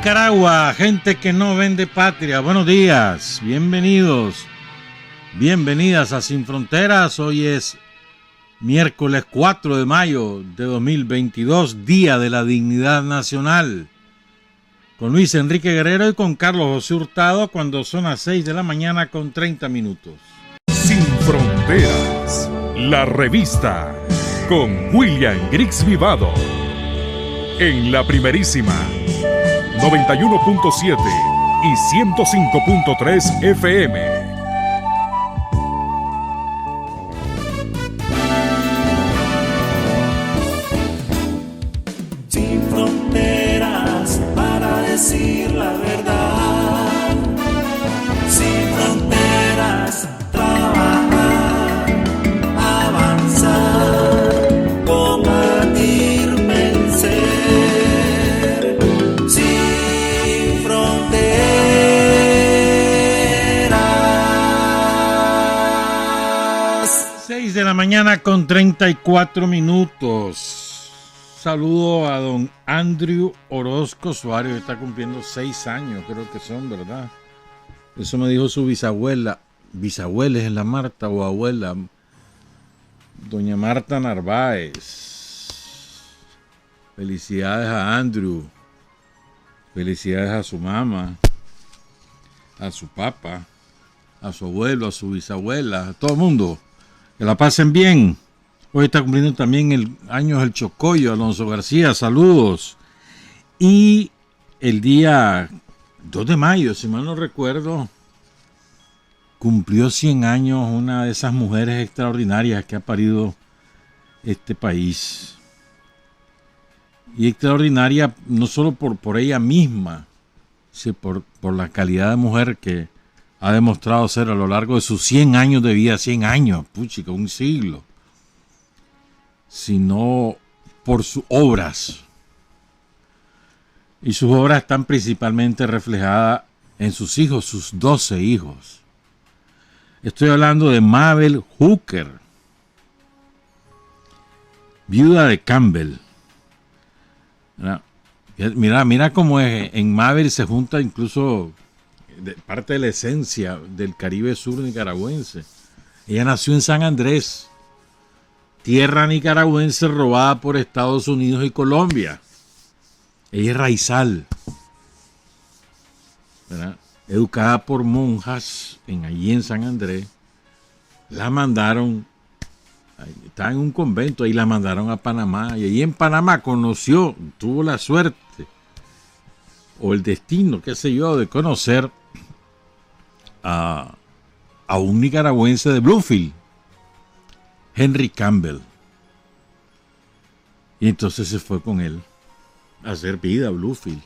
Nicaragua, gente que no vende patria, buenos días, bienvenidos, bienvenidas a Sin Fronteras. Hoy es miércoles 4 de mayo de 2022, Día de la Dignidad Nacional, con Luis Enrique Guerrero y con Carlos José Hurtado, cuando son las 6 de la mañana con 30 minutos. Sin Fronteras, la revista, con William Griggs Vivado, en la primerísima 91.7 y 105.3 FM. Sin fronteras para decir la verdad. Sin fronteras, trabajar, avanzar, combatir, vencer. Sin fronteras. 6 de la mañana con 34 minutos. Saludo a don Andrew Orozco Suárez, que está cumpliendo 6 años, creo que son, ¿verdad? Eso me dijo su bisabuela. ¿Bisabuela es la Marta o abuela? Doña Marta Narváez. Felicidades a Andrew. Felicidades a su mamá, a su papá, a su abuelo, a su bisabuela, a todo el mundo. Que la pasen bien. Hoy está cumpliendo también el año el Chocoyo, Alonso García, saludos. Y el día 2 de mayo, si mal no recuerdo, cumplió 100 años una de esas mujeres extraordinarias que ha parido este país. Y extraordinaria no solo por ella misma, sino por la calidad de mujer que ha demostrado ser a lo largo de sus 100 años de vida, 100 años, puchica, un siglo, sino por sus obras. Y sus obras están principalmente reflejadas en sus hijos, sus 12 hijos. Estoy hablando de Mabel Hooker, viuda de Campbell. Mira cómo es. En Mabel se junta incluso parte de la esencia del Caribe sur nicaragüense. Ella nació en San Andrés, tierra nicaragüense robada por Estados Unidos y Colombia. Ella es raizal, ¿verdad? Educada por monjas allí en San Andrés. La mandaron, estaba en un convento, ahí la mandaron a Panamá. Y allí en Panamá tuvo la suerte o el destino, qué sé yo, de conocer a un nicaragüense de Bluefield, Henry Campbell. Y entonces se fue con él a hacer vida a Bluefield.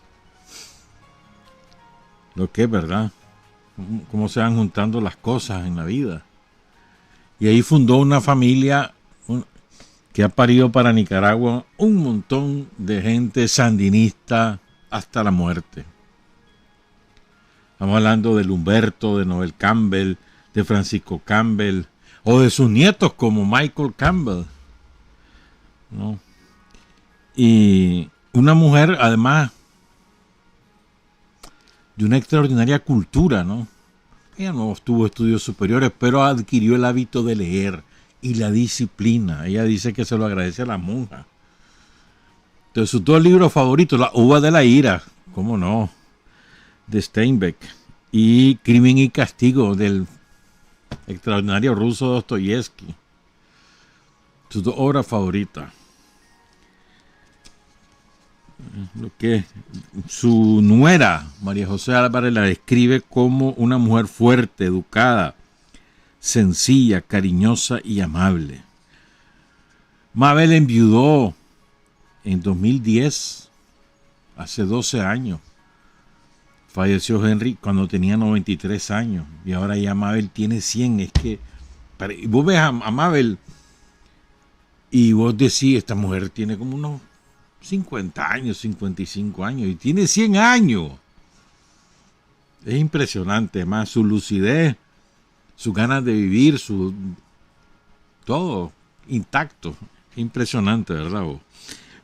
Lo que es verdad, cómo se van juntando las cosas en la vida. Y ahí fundó una familia que ha parido para Nicaragua un montón de gente sandinista hasta la muerte. Estamos hablando de Humberto, de Noel Campbell, de Francisco Campbell, o de sus nietos como Michael Campbell, ¿no? Y una mujer, además, de una extraordinaria cultura, ¿no? Ella no tuvo estudios superiores, pero adquirió el hábito de leer y la disciplina. Ella dice que se lo agradece a la monja. Entonces, sus 2 libros favoritos, La uva de la ira, ¿cómo no?, de Steinbeck, y Crimen y castigo, del extraordinario ruso Dostoyevsky. Sus 2 obras favoritas. Lo que su nuera, María José Álvarez, la describe como una mujer fuerte, educada, sencilla, cariñosa y amable. Mabel enviudó en 2010, hace 12 años. Falleció Henry cuando tenía 93 años y ahora ya Mabel tiene 100. Es que vos ves a Mabel y vos decís, esta mujer tiene como unos 50 años, 55 años y tiene 100 años. Es impresionante, además su lucidez, sus ganas de vivir, todo intacto. Impresionante, ¿verdad vos?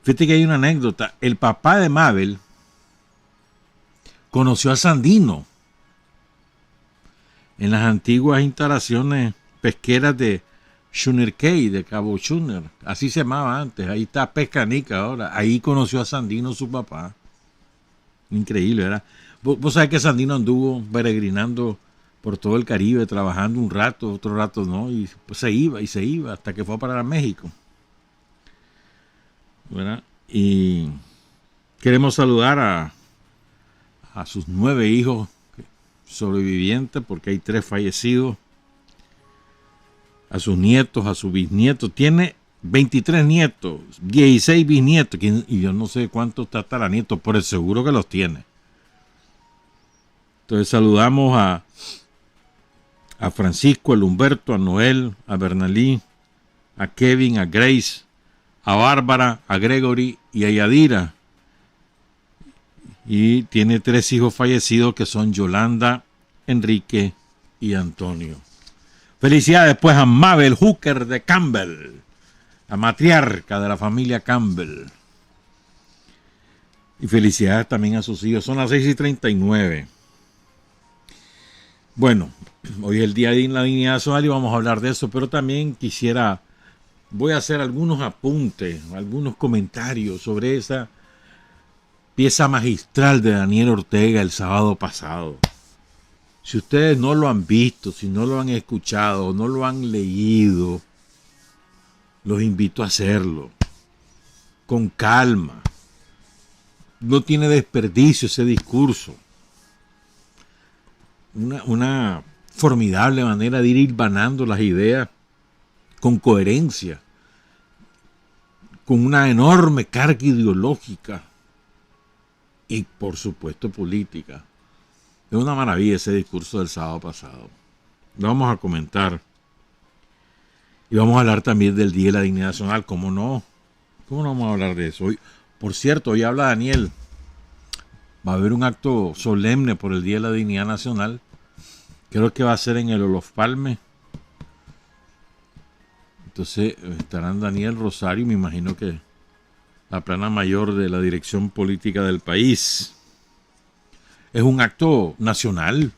Fíjate que hay una anécdota. El papá de Mabel conoció a Sandino en las antiguas instalaciones pesqueras de Schuner Cay, de Cabo Schuner, así se llamaba antes. Ahí está Pescanica ahora. Ahí conoció a Sandino, su papá. Increíble, ¿verdad? Vos sabés que Sandino anduvo peregrinando por todo el Caribe, trabajando un rato, otro rato no, y pues se iba hasta que fue a parar a México, ¿verdad? Y queremos saludar a sus 9 hijos sobrevivientes, porque hay 3 fallecidos, a sus nietos, a sus bisnietos. Tiene 23 nietos, 16 bisnietos, y yo no sé cuántos tataranietos, por el seguro que los tiene. Entonces saludamos a Francisco, a Humberto, a Noel, a Bernalí, a Kevin, a Grace, a Bárbara, a Gregory y a Yadira. Y tiene 3 hijos fallecidos, que son Yolanda, Enrique y Antonio. Felicidades pues a Mabel Hooker de Campbell, la matriarca de la familia Campbell. Y felicidades también a sus hijos. Son las 6:39. Bueno, hoy es el Día de la Dignidad Nacional y vamos a hablar de eso, pero también voy a hacer algunos apuntes, algunos comentarios sobre esa pieza magistral de Daniel Ortega el sábado pasado. Si ustedes no lo han visto, si no lo han escuchado, no lo han leído, los invito a hacerlo con calma. No tiene desperdicio ese discurso. Una formidable manera de ir hilvanando las ideas con coherencia, con una enorme carga ideológica y por supuesto política. Es una maravilla ese discurso del sábado pasado. Lo vamos a comentar. Y vamos a hablar también del Día de la Dignidad Nacional. ¿Cómo no? ¿Cómo no vamos a hablar de eso? Hoy, por cierto, hoy habla Daniel. Va a haber un acto solemne por el Día de la Dignidad Nacional. Creo que va a ser en el Olof Palme. Entonces estarán Daniel, Rosario, me imagino que la plana mayor de la dirección política del país. Es un acto nacional.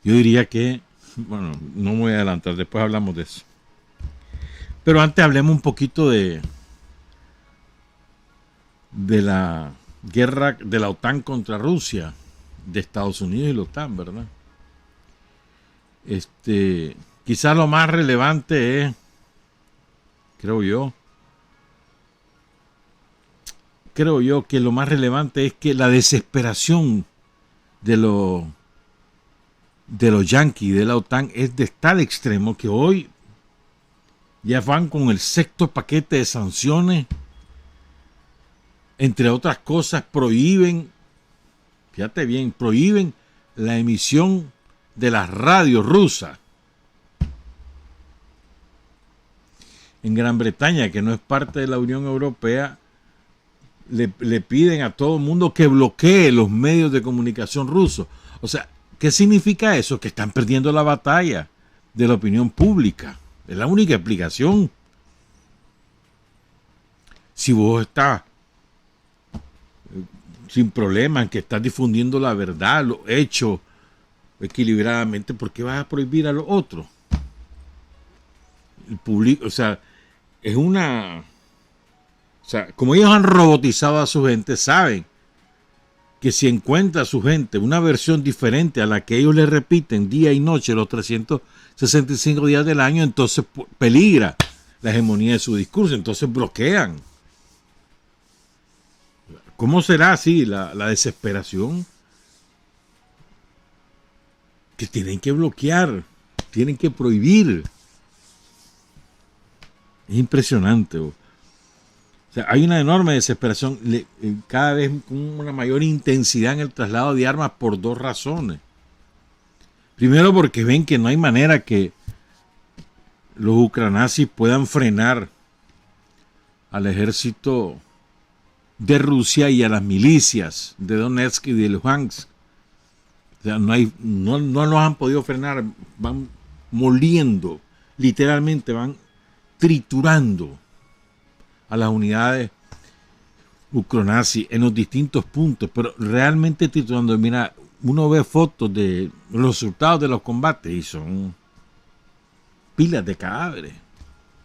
Yo diría que, bueno, no me voy a adelantar, después hablamos de eso. Pero antes hablemos un poquito de la guerra de la OTAN contra Rusia, de Estados Unidos y la OTAN, ¿verdad? Quizás lo más relevante es, creo yo que lo más relevante es que la desesperación de los yanquis, de la OTAN, es de tal extremo que hoy ya van con el 6º paquete de sanciones. Entre otras cosas, prohíben la emisión de las radios rusas. En Gran Bretaña, que no es parte de la Unión Europea, le piden a todo el mundo que bloquee los medios de comunicación rusos. O sea, ¿qué significa eso? Que están perdiendo la batalla de la opinión pública. Es la única explicación. Si vos estás sin problema en que estás difundiendo la verdad, los hechos equilibradamente, ¿por qué vas a prohibir a los otros? El público, o sea, como ellos han robotizado a su gente, saben que si encuentra a su gente una versión diferente a la que ellos le repiten día y noche los 365 días del año, entonces peligra la hegemonía de su discurso, entonces bloquean. ¿Cómo será así la desesperación? Que tienen que bloquear, tienen que prohibir. Es impresionante. O sea, hay una enorme desesperación, cada vez con una mayor intensidad en el traslado de armas por 2 razones. Primero, porque ven que no hay manera que los ucranazis puedan frenar al ejército de Rusia y a las milicias de Donetsk y de Luhansk. O sea, no los han podido frenar, van moliendo, literalmente van triturando a las unidades ucronazi en los distintos puntos, pero realmente titulando, mira, uno ve fotos de los resultados de los combates y son pilas de cadáveres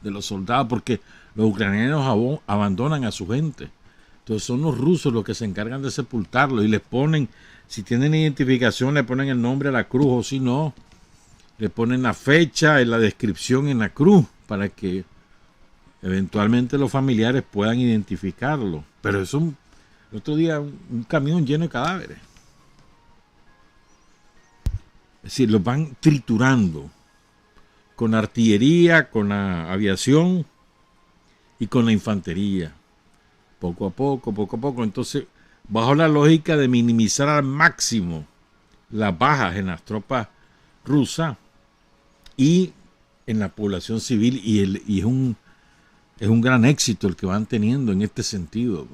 de los soldados, porque los ucranianos abandonan a su gente. Entonces son los rusos los que se encargan de sepultarlos y les ponen, si tienen identificación, le ponen el nombre a la cruz, o si no, le ponen la fecha y la descripción en la cruz para que eventualmente los familiares puedan identificarlo. Pero es el otro día un camión lleno de cadáveres. Es decir, los van triturando con artillería, con la aviación y con la infantería. Poco a poco. Entonces, bajo la lógica de minimizar al máximo las bajas en las tropas rusas y en la población civil, y es un gran éxito el que van teniendo en este sentido.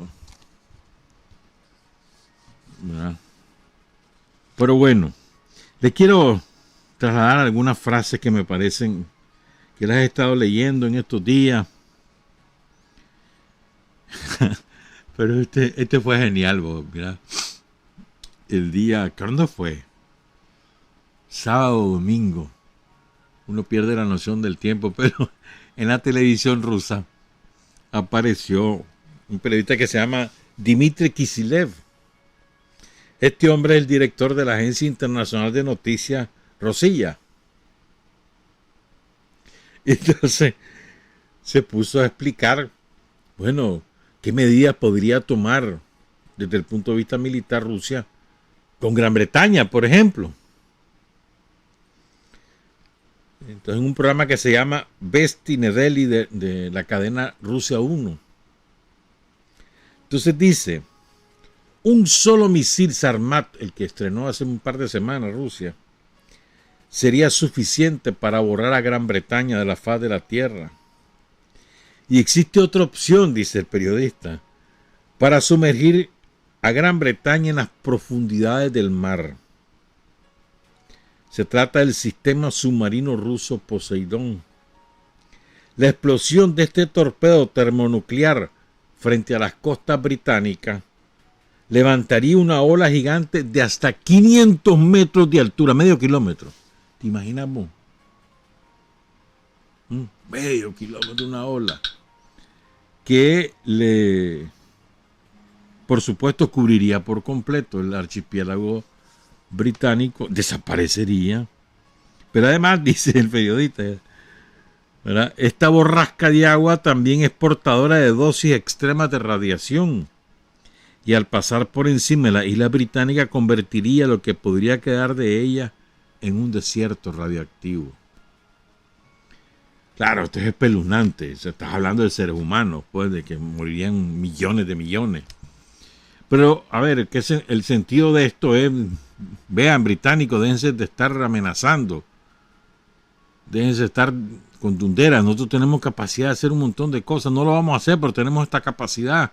¿Verdad? Pero bueno, les quiero trasladar algunas frases que me parecen que las he estado leyendo en estos días. Pero este fue genial, mira. El día, ¿cuándo fue? Sábado o domingo. Uno pierde la noción del tiempo, pero en la televisión rusa apareció un periodista que se llama Dmitry Kisilev. Este hombre es el director de la Agencia Internacional de Noticias Rosilla. Entonces se puso a explicar, bueno, qué medidas podría tomar desde el punto de vista militar Rusia con Gran Bretaña, por ejemplo. Entonces, en un programa que se llama Vesti Nedeli de la cadena Rusia 1. Entonces dice, un solo misil Sarmat, el que estrenó hace un par de semanas Rusia, sería suficiente para borrar a Gran Bretaña de la faz de la tierra. Y existe otra opción, dice el periodista, para sumergir a Gran Bretaña en las profundidades del mar. Se trata del sistema submarino ruso Poseidón. La explosión de este torpedo termonuclear frente a las costas británicas levantaría una ola gigante de hasta 500 metros de altura, medio kilómetro. ¿Te imaginas vos? Medio kilómetro, una ola. Que por supuesto, cubriría por completo el archipiélago británico, desaparecería. Pero además, dice el periodista, ¿verdad?, esta borrasca de agua también es portadora de dosis extremas de radiación. Y al pasar por encima de la isla británica convertiría lo que podría quedar de ella en un desierto radioactivo. Claro, esto es espeluznante. Se está hablando de seres humanos, pues, de que morirían millones de millones. Pero, a ver, ¿qué es el sentido de esto? Es, vean, británicos, déjense de estar amenazando. Déjense de estar con tonteras. Nosotros tenemos capacidad de hacer un montón de cosas. No lo vamos a hacer, pero tenemos esta capacidad.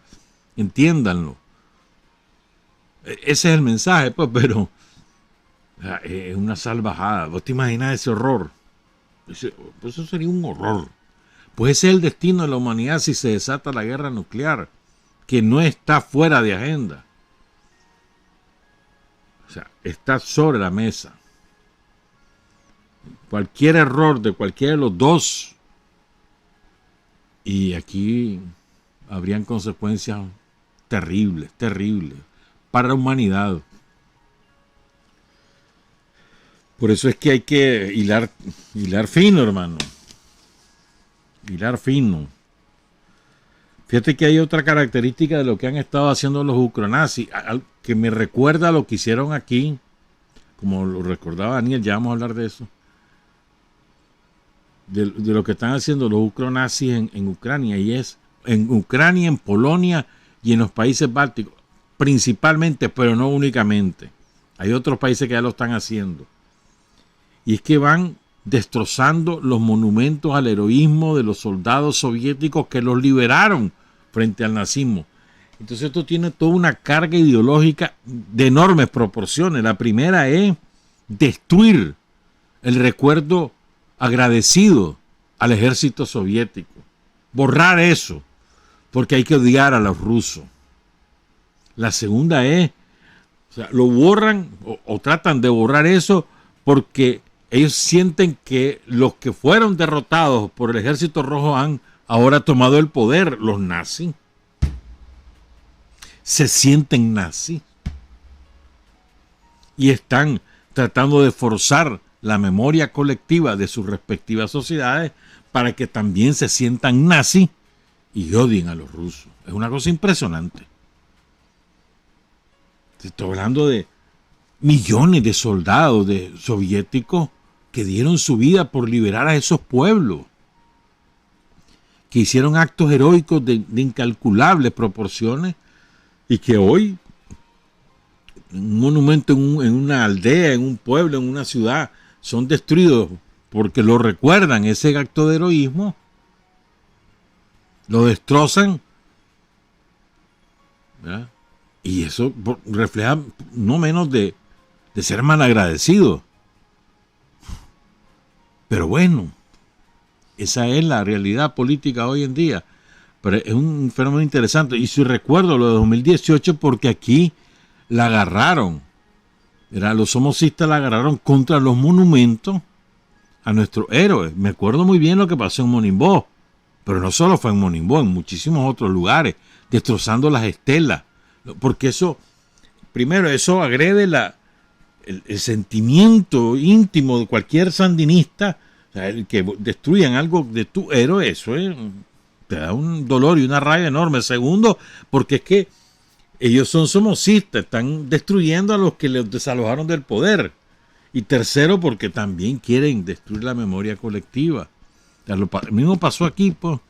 Entiéndanlo. Ese es el mensaje, pues, pero es una salvajada. ¿Vos te imaginas ese horror? Eso sería un horror. Pues ese es el destino de la humanidad si se desata la guerra nuclear, que no está fuera de agenda. O sea, está sobre la mesa. Cualquier error de cualquiera de los dos, y aquí habrían consecuencias terribles, terribles para la humanidad. Por eso es que hay que hilar fino, hermano. Hilar fino. Fíjate que hay otra característica de lo que han estado haciendo los ucronazis, que me recuerda a lo que hicieron aquí, como lo recordaba Daniel, ya vamos a hablar de eso, de lo que están haciendo los ucronazis en Ucrania, y es en Ucrania, en Polonia y en los países bálticos, principalmente, pero no únicamente. Hay otros países que ya lo están haciendo. Y es que van destrozando los monumentos al heroísmo de los soldados soviéticos que los liberaron frente al nazismo. Entonces esto tiene toda una carga ideológica de enormes proporciones. La primera es destruir el recuerdo agradecido al ejército soviético. Borrar eso, porque hay que odiar a los rusos. La segunda es, o sea, lo borran o tratan de borrar eso porque ellos sienten que los que fueron derrotados por el Ejército Rojo han ahora tomado el poder, los nazis. Se sienten nazis y están tratando de forzar la memoria colectiva de sus respectivas sociedades para que también se sientan nazis y odien a los rusos. Es una cosa impresionante. Estoy hablando de millones de soldados soviéticos que dieron su vida por liberar a esos pueblos, que hicieron actos heroicos de incalculables proporciones y que hoy un monumento en una aldea, en un pueblo, en una ciudad, son destruidos porque lo recuerdan, ese acto de heroísmo, lo destrozan, ¿verdad? Y eso refleja no menos de ser malagradecido. Pero bueno, esa es la realidad política hoy en día. Pero es un fenómeno interesante. Y si recuerdo lo de 2018 porque aquí la agarraron. Los somocistas la agarraron contra los monumentos a nuestros héroes. Me acuerdo muy bien lo que pasó en Monimbó. Pero no solo fue en Monimbó, en muchísimos otros lugares, destrozando las estelas. Porque eso, primero, eso agrede el sentimiento íntimo de cualquier sandinista. O sea, el que destruyan algo de tu héroe, eso te da un dolor y una rabia enorme. Segundo, porque es que ellos son somocistas, están destruyendo a los que les desalojaron del poder. Y tercero, porque también quieren destruir la memoria colectiva. O sea, el mismo pasó aquí, pues. O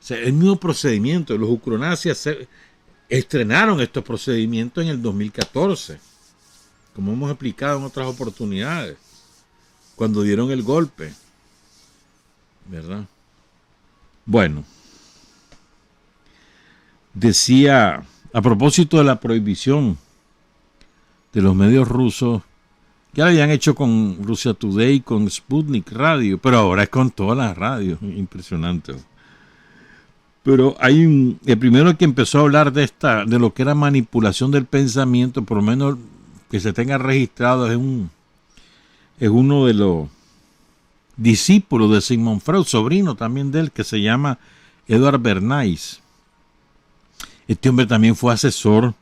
sea, el mismo procedimiento. Los ucronazis estrenaron estos procedimientos en el 2014, como hemos explicado en otras oportunidades, cuando dieron el golpe, ¿verdad? Bueno, decía, a propósito de la prohibición de los medios rusos, ya lo habían hecho con Russia Today, con Sputnik Radio, pero ahora es con todas las radios, impresionante. Pero hay el primero que empezó a hablar de lo que era manipulación del pensamiento, por lo menos que se tenga registrado, es uno de los discípulos de Sigmund Freud, sobrino también de él, que se llama Edward Bernays. Este hombre también fue asesor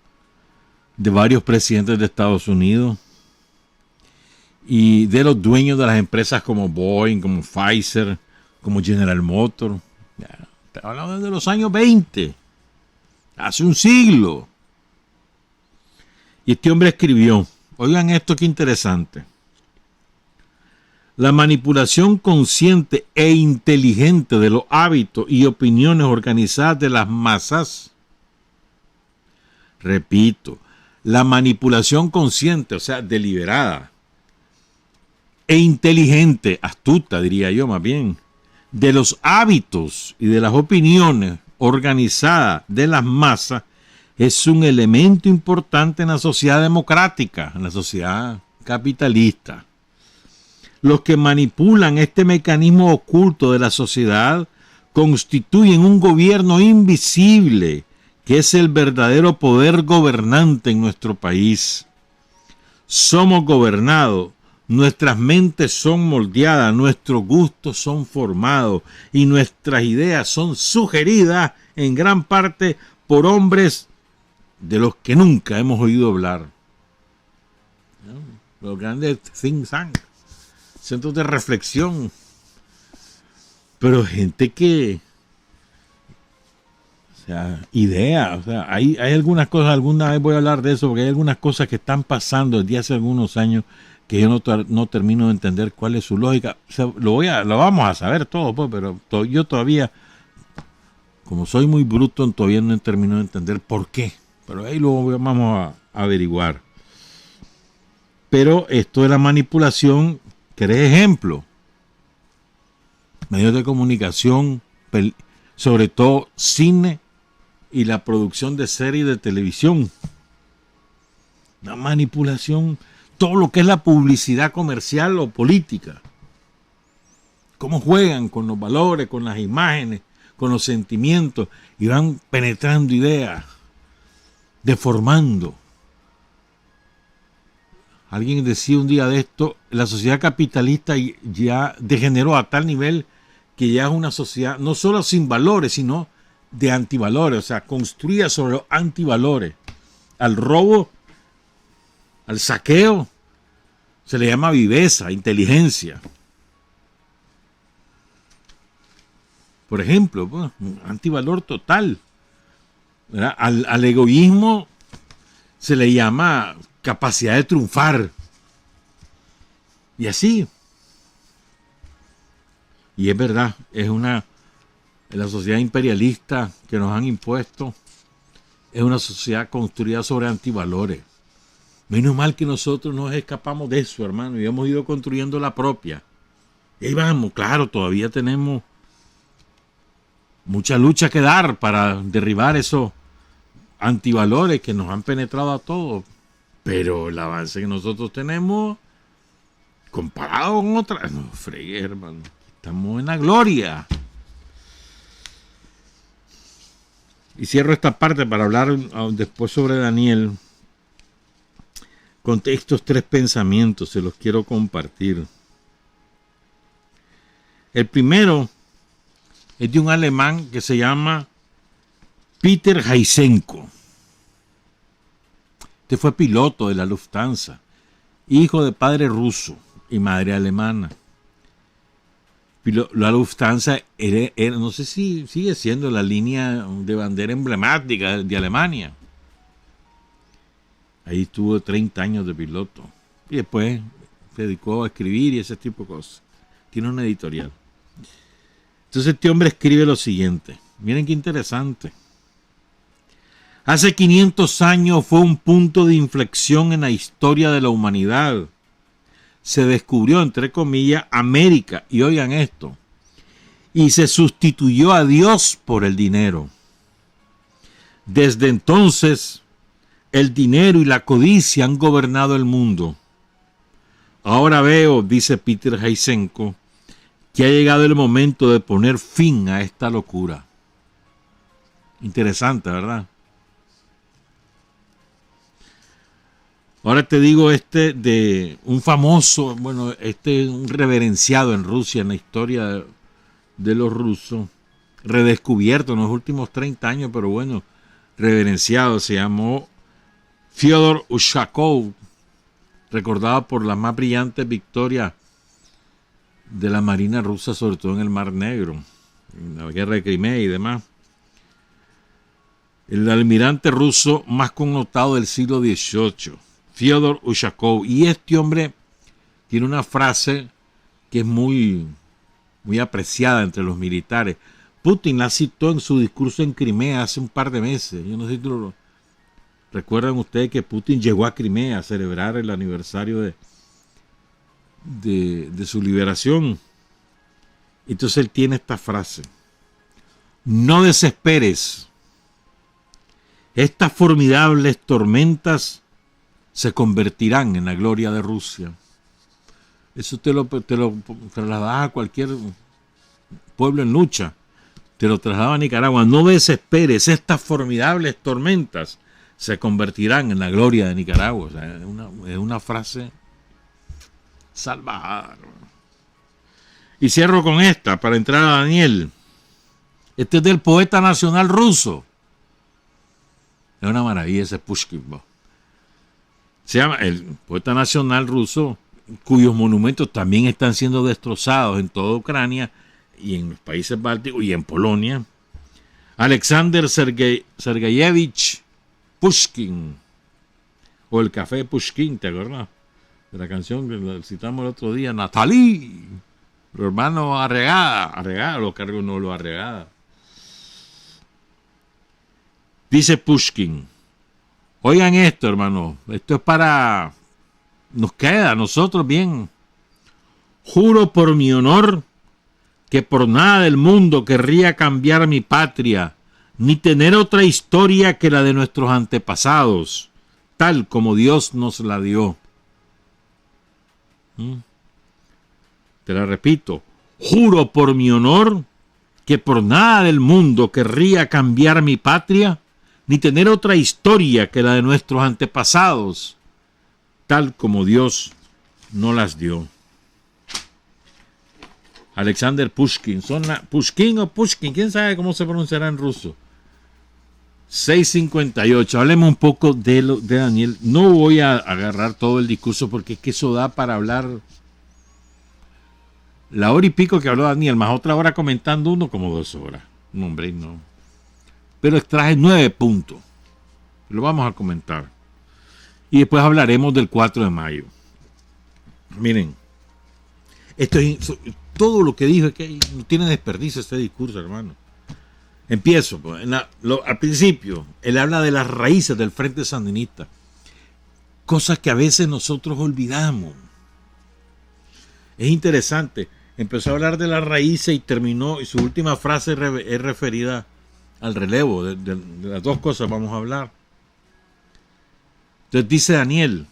de varios presidentes de Estados Unidos y de los dueños de las empresas como Boeing, como Pfizer, como General Motors. Hablando de los años 20, hace un siglo. Y este hombre escribió, oigan esto qué interesante: la manipulación consciente e inteligente de los hábitos y opiniones organizadas de las masas. Repito, la manipulación consciente, o sea, deliberada, e inteligente, astuta diría yo más bien, de los hábitos y de las opiniones organizadas de las masas es un elemento importante en la sociedad democrática, en la sociedad capitalista. Los que manipulan este mecanismo oculto de la sociedad constituyen un gobierno invisible que es el verdadero poder gobernante en nuestro país. Somos gobernados. Nuestras mentes son moldeadas, nuestros gustos son formados y nuestras ideas son sugeridas en gran parte por hombres de los que nunca hemos oído hablar. Los grandes think tanks, centros de reflexión, pero gente que, o sea, ideas, o sea, hay algunas cosas, alguna vez voy a hablar de eso, porque hay algunas cosas que están pasando desde hace algunos años que yo no termino de entender cuál es su lógica. O sea, lo vamos a saber todo, pues, pero yo todavía, como soy muy bruto, todavía no termino de entender por qué. Pero ahí lo vamos a averiguar. Pero esto de la manipulación, ¿querés ejemplo? Medios de comunicación, sobre todo cine y la producción de series de televisión. Una manipulación, todo lo que es la publicidad comercial o política. Cómo juegan con los valores, con las imágenes, con los sentimientos y van penetrando ideas. deformando. Alguien decía un día de esto, la sociedad capitalista ya degeneró a tal nivel que ya es una sociedad no solo sin valores, sino de antivalores, o sea, construida sobre los antivalores. Al robo, al saqueo, se le llama viveza, inteligencia. Por ejemplo, pues, un antivalor total. Al egoísmo se le llama capacidad de triunfar. Y así. Y es verdad, la sociedad imperialista que nos han impuesto es una sociedad construida sobre antivalores. Menos mal que nosotros nos escapamos de eso, hermano, y hemos ido construyendo la propia. Y ahí vamos, claro, todavía tenemos mucha lucha que dar para derribar esos antivalores que nos han penetrado a todos. Pero el avance que nosotros tenemos, comparado con otras, no fregué, hermano. Estamos en la gloria. Y cierro esta parte para hablar después sobre Daniel. Con estos 3 pensamientos se los quiero compartir. El primero es de un alemán que se llama Peter Heisenko. Este fue piloto de la Lufthansa, hijo de padre ruso y madre alemana. La Lufthansa era, no sé si sigue siendo la línea de bandera emblemática de Alemania. Ahí estuvo 30 años de piloto. Y después se dedicó a escribir y ese tipo de cosas. Tiene una editorial. Entonces este hombre escribe lo siguiente. Miren qué interesante. Hace 500 años fue un punto de inflexión en la historia de la humanidad. Se descubrió, entre comillas, América. Y oigan esto. Y se sustituyó a Dios por el dinero. Desde entonces, el dinero y la codicia han gobernado el mundo. Ahora veo, dice Peter Heisenko, que ha llegado el momento de poner fin a esta locura. Interesante, ¿verdad? Ahora te digo de un famoso, un reverenciado en Rusia, en la historia de los rusos, redescubierto en los últimos 30 años, pero bueno, reverenciado, se llamó Fyodor Ushakov, recordado por las más brillantes victorias de la Marina rusa, sobre todo en el Mar Negro, en la guerra de Crimea y demás. El almirante ruso más connotado del siglo XVIII, Fyodor Ushakov. Y este hombre tiene una frase que es muy apreciada entre los militares. Putin la citó en su discurso en Crimea hace un par de meses. Yo no sé si recuerdan ustedes que Putin llegó a Crimea a celebrar el aniversario de su liberación. Entonces él tiene esta frase: no desesperes, estas formidables tormentas se convertirán en la gloria de Rusia. Eso te lo trasladas a cualquier pueblo en lucha, te lo traslada a Nicaragua. No desesperes, estas formidables tormentas se convertirán en la gloria de Nicaragua. O sea, es una frase salvada. Y cierro con esta para entrar a Daniel. Este es del poeta nacional ruso. Es una maravilla ese Pushkin. Se llama el poeta nacional ruso, cuyos monumentos también están siendo destrozados en toda Ucrania y en los países bálticos y en Polonia. Alexander Sergeyevich Pushkin, o el café Pushkin, ¿te acuerdas? De la canción que la citamos el otro día, Natalie, los hermanos Arregada, los cargos no los Arregada. Dice Pushkin, oigan esto, hermano, esto es nos queda a nosotros bien. Juro por mi honor que por nada del mundo querría cambiar mi patria, ni tener otra historia que la de nuestros antepasados, tal como Dios nos la dio. Te la repito, juro por mi honor que por nada del mundo querría cambiar mi patria, ni tener otra historia que la de nuestros antepasados, tal como Dios no las dio. Alexander Pushkin, Pushkin o Pushkin, quién sabe cómo se pronunciará en ruso. 6:58, hablemos un poco de Daniel. No voy a agarrar todo el discurso porque es que eso da para hablar la hora y pico que habló Daniel, más otra hora comentando uno, como 2 horas. No, hombre, no. Pero extraje 9 puntos. Lo vamos a comentar. Y después hablaremos del 4 de mayo. Miren, esto es, todo lo que dijo es que no tiene desperdicio este discurso, hermano. Empiezo. Pues, al principio, él habla de las raíces del Frente Sandinista. Cosas que a veces nosotros olvidamos. Es interesante. Empezó a hablar de las raíces y terminó, y su última frase es referida al relevo. De las dos cosas vamos a hablar. Entonces dice Daniel,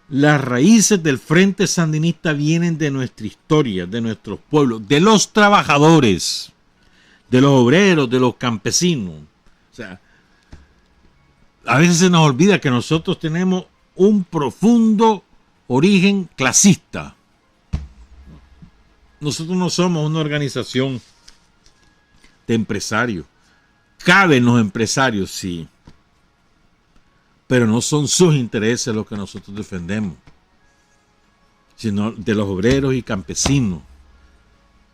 las raíces del Frente Sandinista vienen de nuestra historia, de nuestros pueblos, de los trabajadores, de los obreros, de los campesinos. O sea, a veces se nos olvida que nosotros tenemos un profundo origen clasista. Nosotros no somos una organización de empresarios. Caben los empresarios, sí, pero no son sus intereses los que nosotros defendemos, sino de los obreros y campesinos.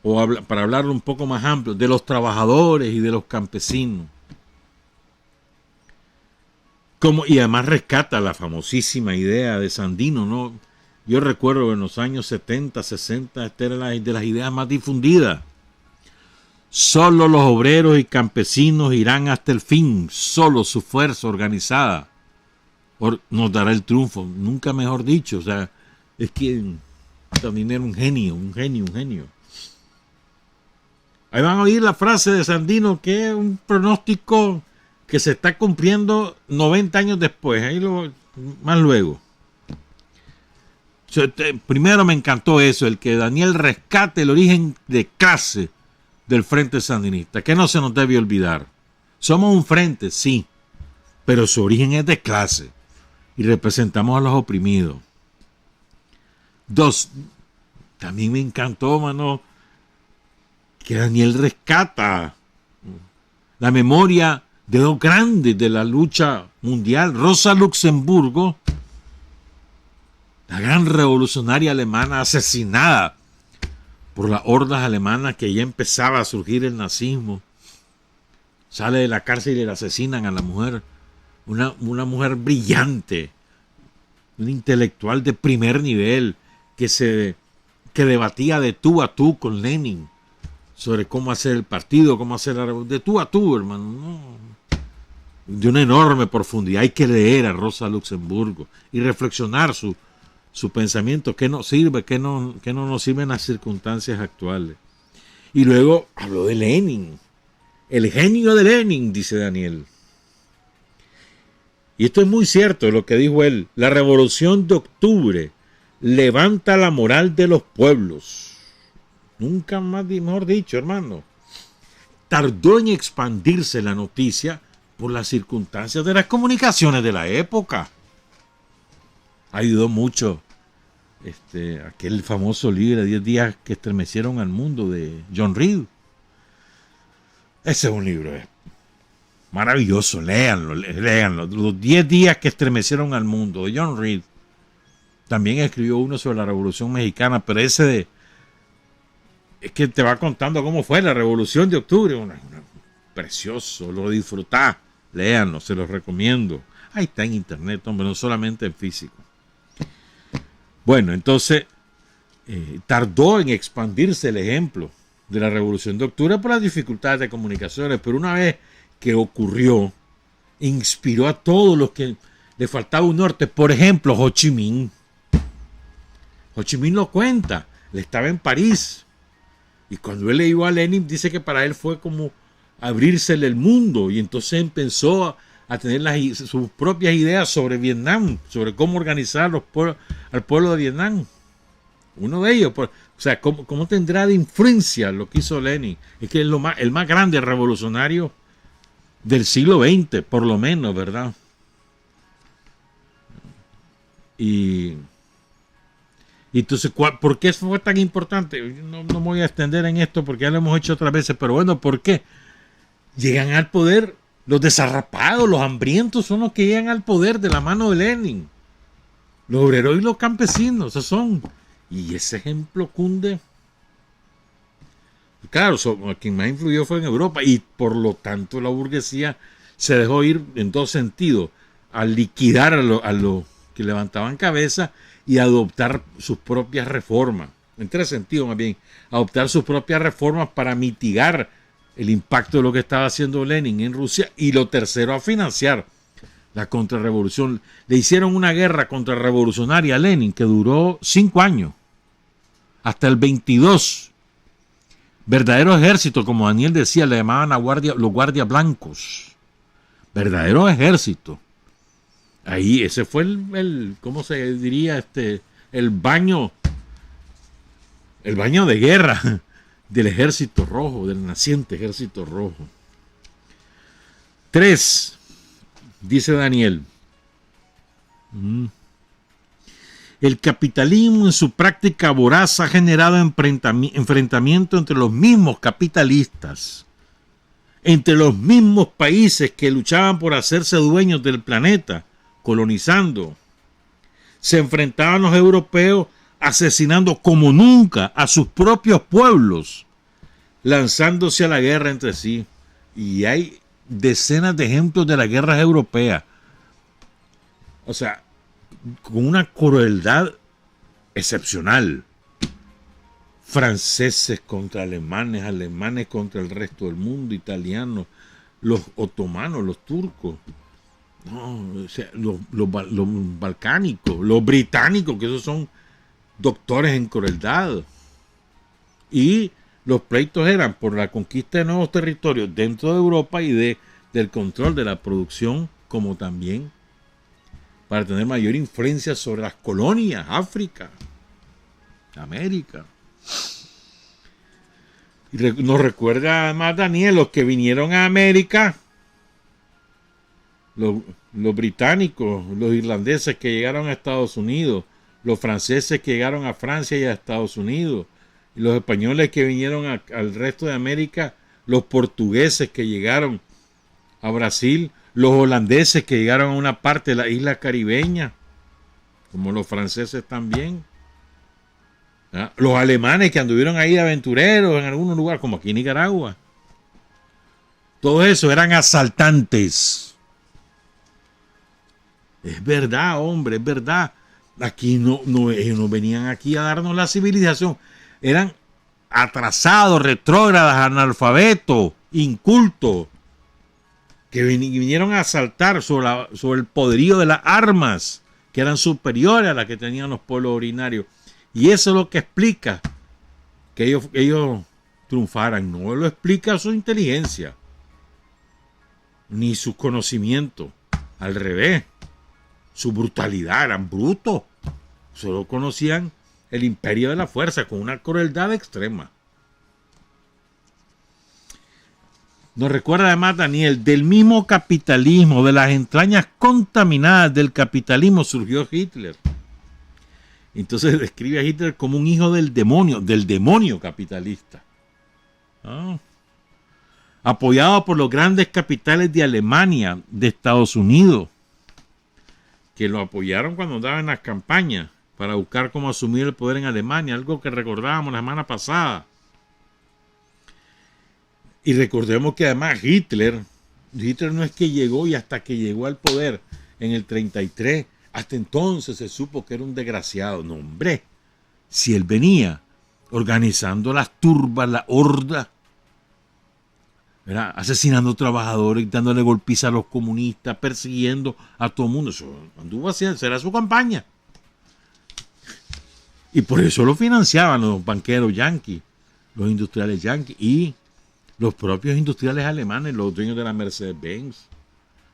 O para hablarlo un poco más amplio, de los trabajadores y de los campesinos. Y además rescata la famosísima idea de Sandino, ¿no? Yo recuerdo que en los años 70, 60, esta era de las ideas más difundidas. Solo los obreros y campesinos irán hasta el fin, solo su fuerza organizada nos dará el triunfo. Nunca mejor dicho, o sea, es que también era un genio. Ahí van a oír la frase de Sandino, que es un pronóstico que se está cumpliendo 90 años después, más luego. Primero me encantó eso, el que Daniel rescate el origen de clase del Frente Sandinista, que no se nos debe olvidar. Somos un frente, sí, pero su origen es de clase y representamos a los oprimidos. 2, también me encantó, mano, que Daniel rescata la memoria de 2 grandes de la lucha mundial, Rosa Luxemburgo, la gran revolucionaria alemana asesinada por las hordas alemanas, que ya empezaba a surgir el nazismo. Sale de la cárcel y le asesinan a la mujer, una mujer brillante, un intelectual de primer nivel, que debatía de tú a tú con Lenin sobre cómo hacer el partido, cómo hacer la revolución, de tú a tú, hermano, no. De una enorme profundidad. Hay que leer a Rosa Luxemburgo y reflexionar su pensamiento, qué nos sirve, qué no nos sirve en las circunstancias actuales. Y luego habló de Lenin, el genio de Lenin, dice Daniel. Y esto es muy cierto lo que dijo él. La revolución de octubre levanta la moral de los pueblos. Nunca más, mejor dicho, hermano. Tardó en expandirse la noticia por las circunstancias de las comunicaciones de la época. Ayudó mucho aquel famoso libro, 10 días que estremecieron al mundo, de John Reed. Ese es un libro maravilloso, léanlo. Los 10 días que estremecieron al mundo, de John Reed. También escribió uno sobre la Revolución Mexicana, pero es que te va contando cómo fue la Revolución de Octubre. Precioso, lo disfrutá, léanlo, se los recomiendo. Ahí está en internet, hombre, no solamente en físico. Bueno, entonces tardó en expandirse el ejemplo de la Revolución de Octubre por las dificultades de comunicaciones, pero una vez que ocurrió, inspiró a todos los que le faltaba un norte. Por ejemplo, Ho Chi Minh. Ho Chi Minh lo cuenta, él estaba en París, y cuando él leyó a Lenin, dice que para él fue como abrírsele el mundo, y entonces empezó a tener sus propias ideas sobre Vietnam, sobre cómo organizar al pueblo de Vietnam. Uno de ellos, o sea, cómo tendrá de influencia lo que hizo Lenin. Es que es el más grande revolucionario del siglo XX, por lo menos, ¿verdad? Y entonces, ¿por qué eso fue tan importante? No me voy a extender en esto porque ya lo hemos hecho otras veces, pero bueno, ¿por qué? Llegan al poder los desarrapados, los hambrientos son los que llegan al poder de la mano de Lenin. Los obreros y los campesinos, esos son. Y ese ejemplo cunde. Claro, quien más influyó fue en Europa y por lo tanto la burguesía se dejó ir en dos sentidos, a liquidar a los que levantaban cabeza y adoptar sus propias reformas. En tres sentidos más bien, adoptar sus propias reformas para mitigar el impacto de lo que estaba haciendo Lenin en Rusia, y lo tercero, a financiar la contrarrevolución. Le hicieron una guerra contrarrevolucionaria a Lenin que duró 5 años, hasta el 22. Verdadero ejército, como Daniel decía, le llamaban los guardias blancos. Verdadero ejército. Ahí ese fue el ¿cómo se diría? El baño de guerra del ejército rojo, del naciente ejército rojo. 3, dice Daniel. El capitalismo en su práctica voraz ha generado enfrentamiento entre los mismos capitalistas, entre los mismos países que luchaban por hacerse dueños del planeta, colonizando. Se enfrentaban los europeos asesinando como nunca a sus propios pueblos, lanzándose a la guerra entre sí. Y hay decenas de ejemplos de las guerras europeas. O sea, con una crueldad excepcional. Franceses contra alemanes, alemanes contra el resto del mundo, italianos, los otomanos, los turcos. No, o sea, los balcánicos, los británicos, que esos son doctores en crueldad. Y los pleitos eran por la conquista de nuevos territorios dentro de Europa y del control de la producción, como también para tener mayor influencia sobre las colonias, África, América. Y nos recuerda además Daniel, los que vinieron a América, los británicos, los irlandeses que llegaron a Estados Unidos, los franceses que llegaron a Francia y a Estados Unidos, y los españoles que vinieron al resto de América, los portugueses que llegaron a Brasil, los holandeses que llegaron a una parte de la isla caribeña, como los franceses también, ¿ah? Los alemanes que anduvieron ahí de aventureros en algún lugar, como aquí en Nicaragua. Todo eso eran asaltantes. Es verdad, hombre, es verdad. Aquí ellos no venían aquí a darnos la civilización. Eran atrasados, retrógradas, analfabetos, incultos, que vinieron a asaltar sobre el poderío de las armas, que eran superiores a las que tenían los pueblos originarios. Y eso es lo que explica que ellos triunfaran. No lo explica su inteligencia, ni su conocimiento. Al revés, su brutalidad, eran brutos. Solo conocían el imperio de la fuerza con una crueldad extrema. Nos recuerda además Daniel, del mismo capitalismo, de las entrañas contaminadas del capitalismo surgió Hitler. Entonces describe a Hitler como un hijo del demonio capitalista. ¿Ah? Apoyado por los grandes capitales de Alemania, de Estados Unidos, que lo apoyaron cuando andaba en las campañas para buscar cómo asumir el poder en Alemania, algo que recordábamos la semana pasada. Y recordemos que además Hitler no es que llegó y hasta que llegó al poder en el 33, hasta entonces se supo que era un desgraciado. No, hombre, si él venía organizando las turbas, la horda, ¿verdad? Asesinando trabajadores, dándole golpizas a los comunistas, persiguiendo a todo el mundo. Eso anduvo haciendo, será su campaña. Y por eso lo financiaban los banqueros yanquis, los industriales yanquis y los propios industriales alemanes, los dueños de la Mercedes-Benz,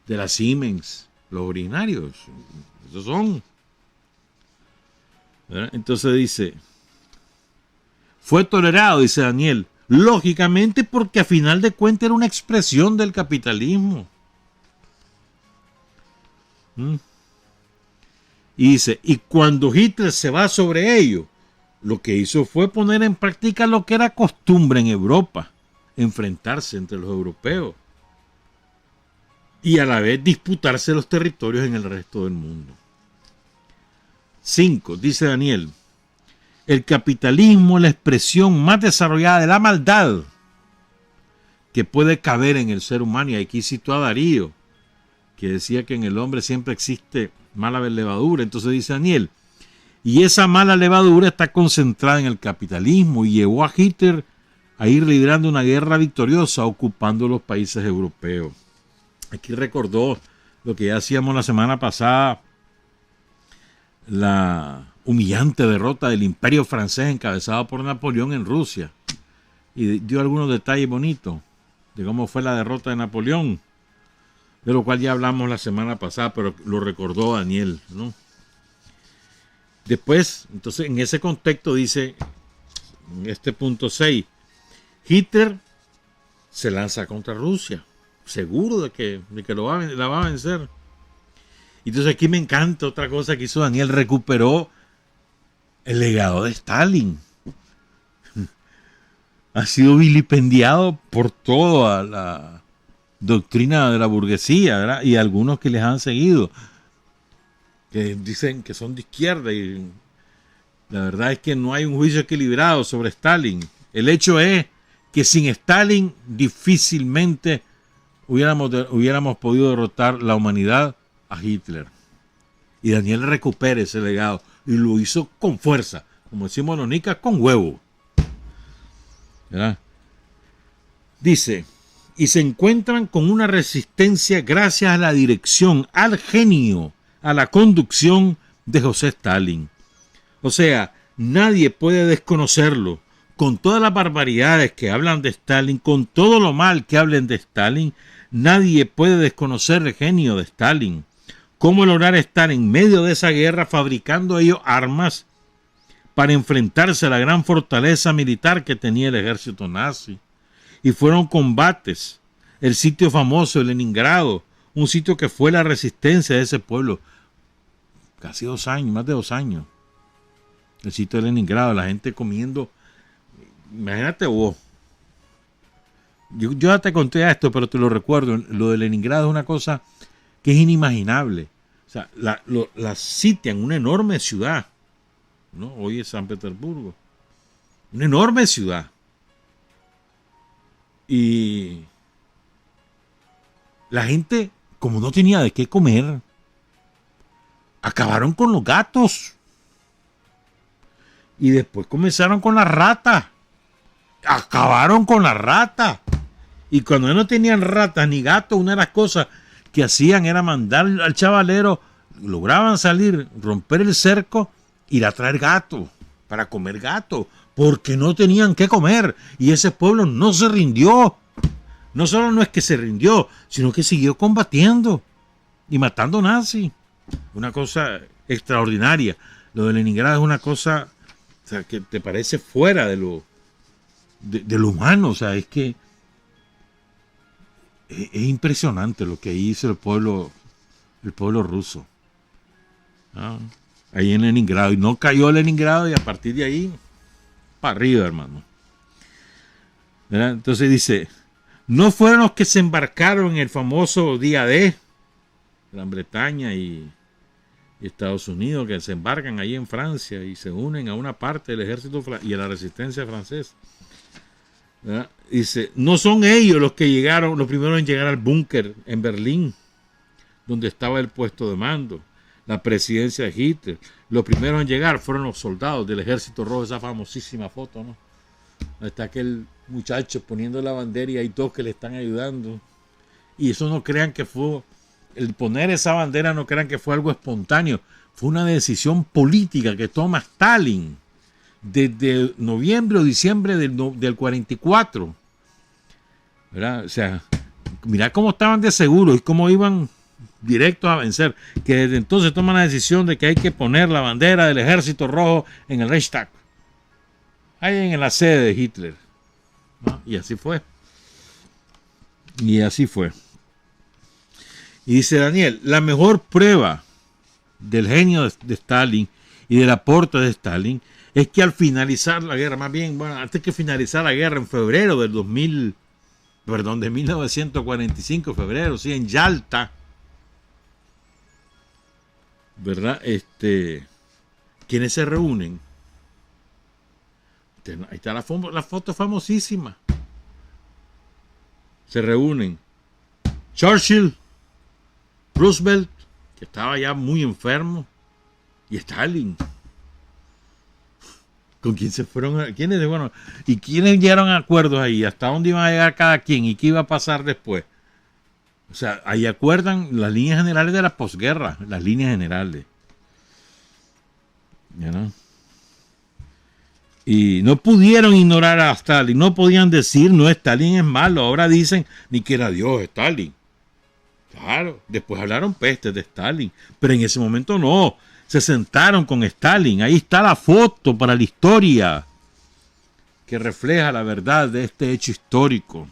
de la Siemens, los originarios. Esos son. ¿Verdad? Entonces dice, fue tolerado, dice Daniel, Lógicamente, porque a final de cuentas era una expresión del capitalismo. Y dice, y cuando Hitler se va sobre ello, lo que hizo fue poner en práctica lo que era costumbre en Europa, enfrentarse entre los europeos y a la vez disputarse los territorios en el resto del mundo. 5. Dice Daniel, el capitalismo es la expresión más desarrollada de la maldad que puede caber en el ser humano. Y aquí citó a Darío, que decía que en el hombre siempre existe mala levadura. Entonces dice Daniel, y esa mala levadura está concentrada en el capitalismo y llevó a Hitler a ir liderando una guerra victoriosa ocupando los países europeos. Aquí recordó lo que ya hacíamos la semana pasada, la humillante derrota del Imperio francés encabezado por Napoleón en Rusia. Y dio algunos detalles bonitos de cómo fue la derrota de Napoleón, de lo cual ya hablamos la semana pasada, pero lo recordó Daniel, ¿no? Después, entonces, en ese contexto dice, en este punto 6, Hitler se lanza contra Rusia, seguro de que la va a vencer. Entonces aquí me encanta otra cosa que hizo Daniel, recuperó el legado de Stalin. Ha sido vilipendiado por toda la doctrina de la burguesía, ¿verdad? Y algunos que les han seguido, que dicen que son de izquierda, y la verdad es que no hay un juicio equilibrado sobre Stalin. El hecho es que sin Stalin difícilmente hubiéramos podido derrotar la humanidad a Hitler. Y Daniel recupera ese legado y lo hizo con fuerza, como decimos los nicas, con huevo, ¿verdad? Dice, y se encuentran con una resistencia gracias a la dirección, al genio, a la conducción de José Stalin. O sea, nadie puede desconocerlo. Con todas las barbaridades que hablan de Stalin, con todo lo mal que hablen de Stalin, nadie puede desconocer el genio de Stalin. Cómo lograr estar en medio de esa guerra fabricando ellos armas para enfrentarse a la gran fortaleza militar que tenía el ejército nazi. Y fueron combates. El sitio famoso de Leningrado, un sitio que fue la resistencia de ese pueblo. Casi 2 años, más de 2 años. El sitio de Leningrado, la gente comiendo. Imagínate vos. Yo ya te conté esto, pero te lo recuerdo. Lo de Leningrado es una cosa que es inimaginable. O sea, la sitian una enorme ciudad, ¿no? Hoy es San Petersburgo. Una enorme ciudad. Y la gente, como no tenía de qué comer, acabaron con los gatos. Y después comenzaron con las ratas. Acabaron con las ratas. Y cuando no tenían ratas ni gatos, una de las cosas que hacían era mandar al chavalero, lograban salir, romper el cerco, ir a traer gatos, para comer gatos, porque no tenían qué comer. Y ese pueblo no se rindió. No solo no es que se rindió, sino que siguió combatiendo y matando nazis. Una cosa extraordinaria. Lo de Leningrado es una cosa, o sea, que te parece fuera de lo humano. O sea, es que es impresionante lo que hizo el pueblo ruso. Ahí en Leningrado. Y no cayó Leningrado, y a partir de ahí, para arriba, hermano. ¿Verdad? Entonces dice, no fueron los que se embarcaron en el famoso día D, Gran Bretaña y Estados Unidos, que se embarcan ahí en Francia y se unen a una parte del ejército y a la resistencia francesa. ¿Verdad? Dice, no son ellos los que llegaron, los primeros en llegar al búnker en Berlín, donde estaba el puesto de mando, la presidencia de Hitler. Los primeros en llegar fueron los soldados del ejército rojo, esa famosísima foto, ¿no? Donde está aquel muchacho poniendo la bandera y hay 2 que le están ayudando. Y eso no crean que fue, el poner esa bandera no crean que fue algo espontáneo, fue una decisión política que toma Stalin desde noviembre o diciembre del 44. ¿Verdad? O sea, mirá cómo estaban de seguro y cómo iban directos a vencer, que desde entonces toman la decisión de que hay que poner la bandera del ejército rojo en el Reichstag, ahí en la sede de Hitler. ¿no? Y así fue. Y así fue. Y dice Daniel, la mejor prueba del genio de Stalin y del aporte de Stalin es que al finalizar la guerra, más bien, bueno, antes que finalizar la guerra en febrero del 1945, febrero, sí, en Yalta, ¿verdad? ¿Quiénes se reúnen? Ahí está la foto famosísima. Se reúnen Churchill, Roosevelt, que estaba ya muy enfermo, y Stalin. ¿Con quién se fueron? ¿Quiénes? Bueno, ¿y quiénes llegaron a acuerdos ahí? ¿Hasta dónde iba a llegar cada quien? ¿Y qué iba a pasar después? O sea, ahí acuerdan las líneas generales de la posguerra, las líneas generales. ¿Ya no? Y no pudieron ignorar a Stalin, no podían decir, no, Stalin es malo, ahora dicen, ni que era Dios Stalin. Claro, después hablaron pestes de Stalin, pero en ese momento no, se sentaron con Stalin, ahí está la foto para la historia, que refleja la verdad de este hecho histórico.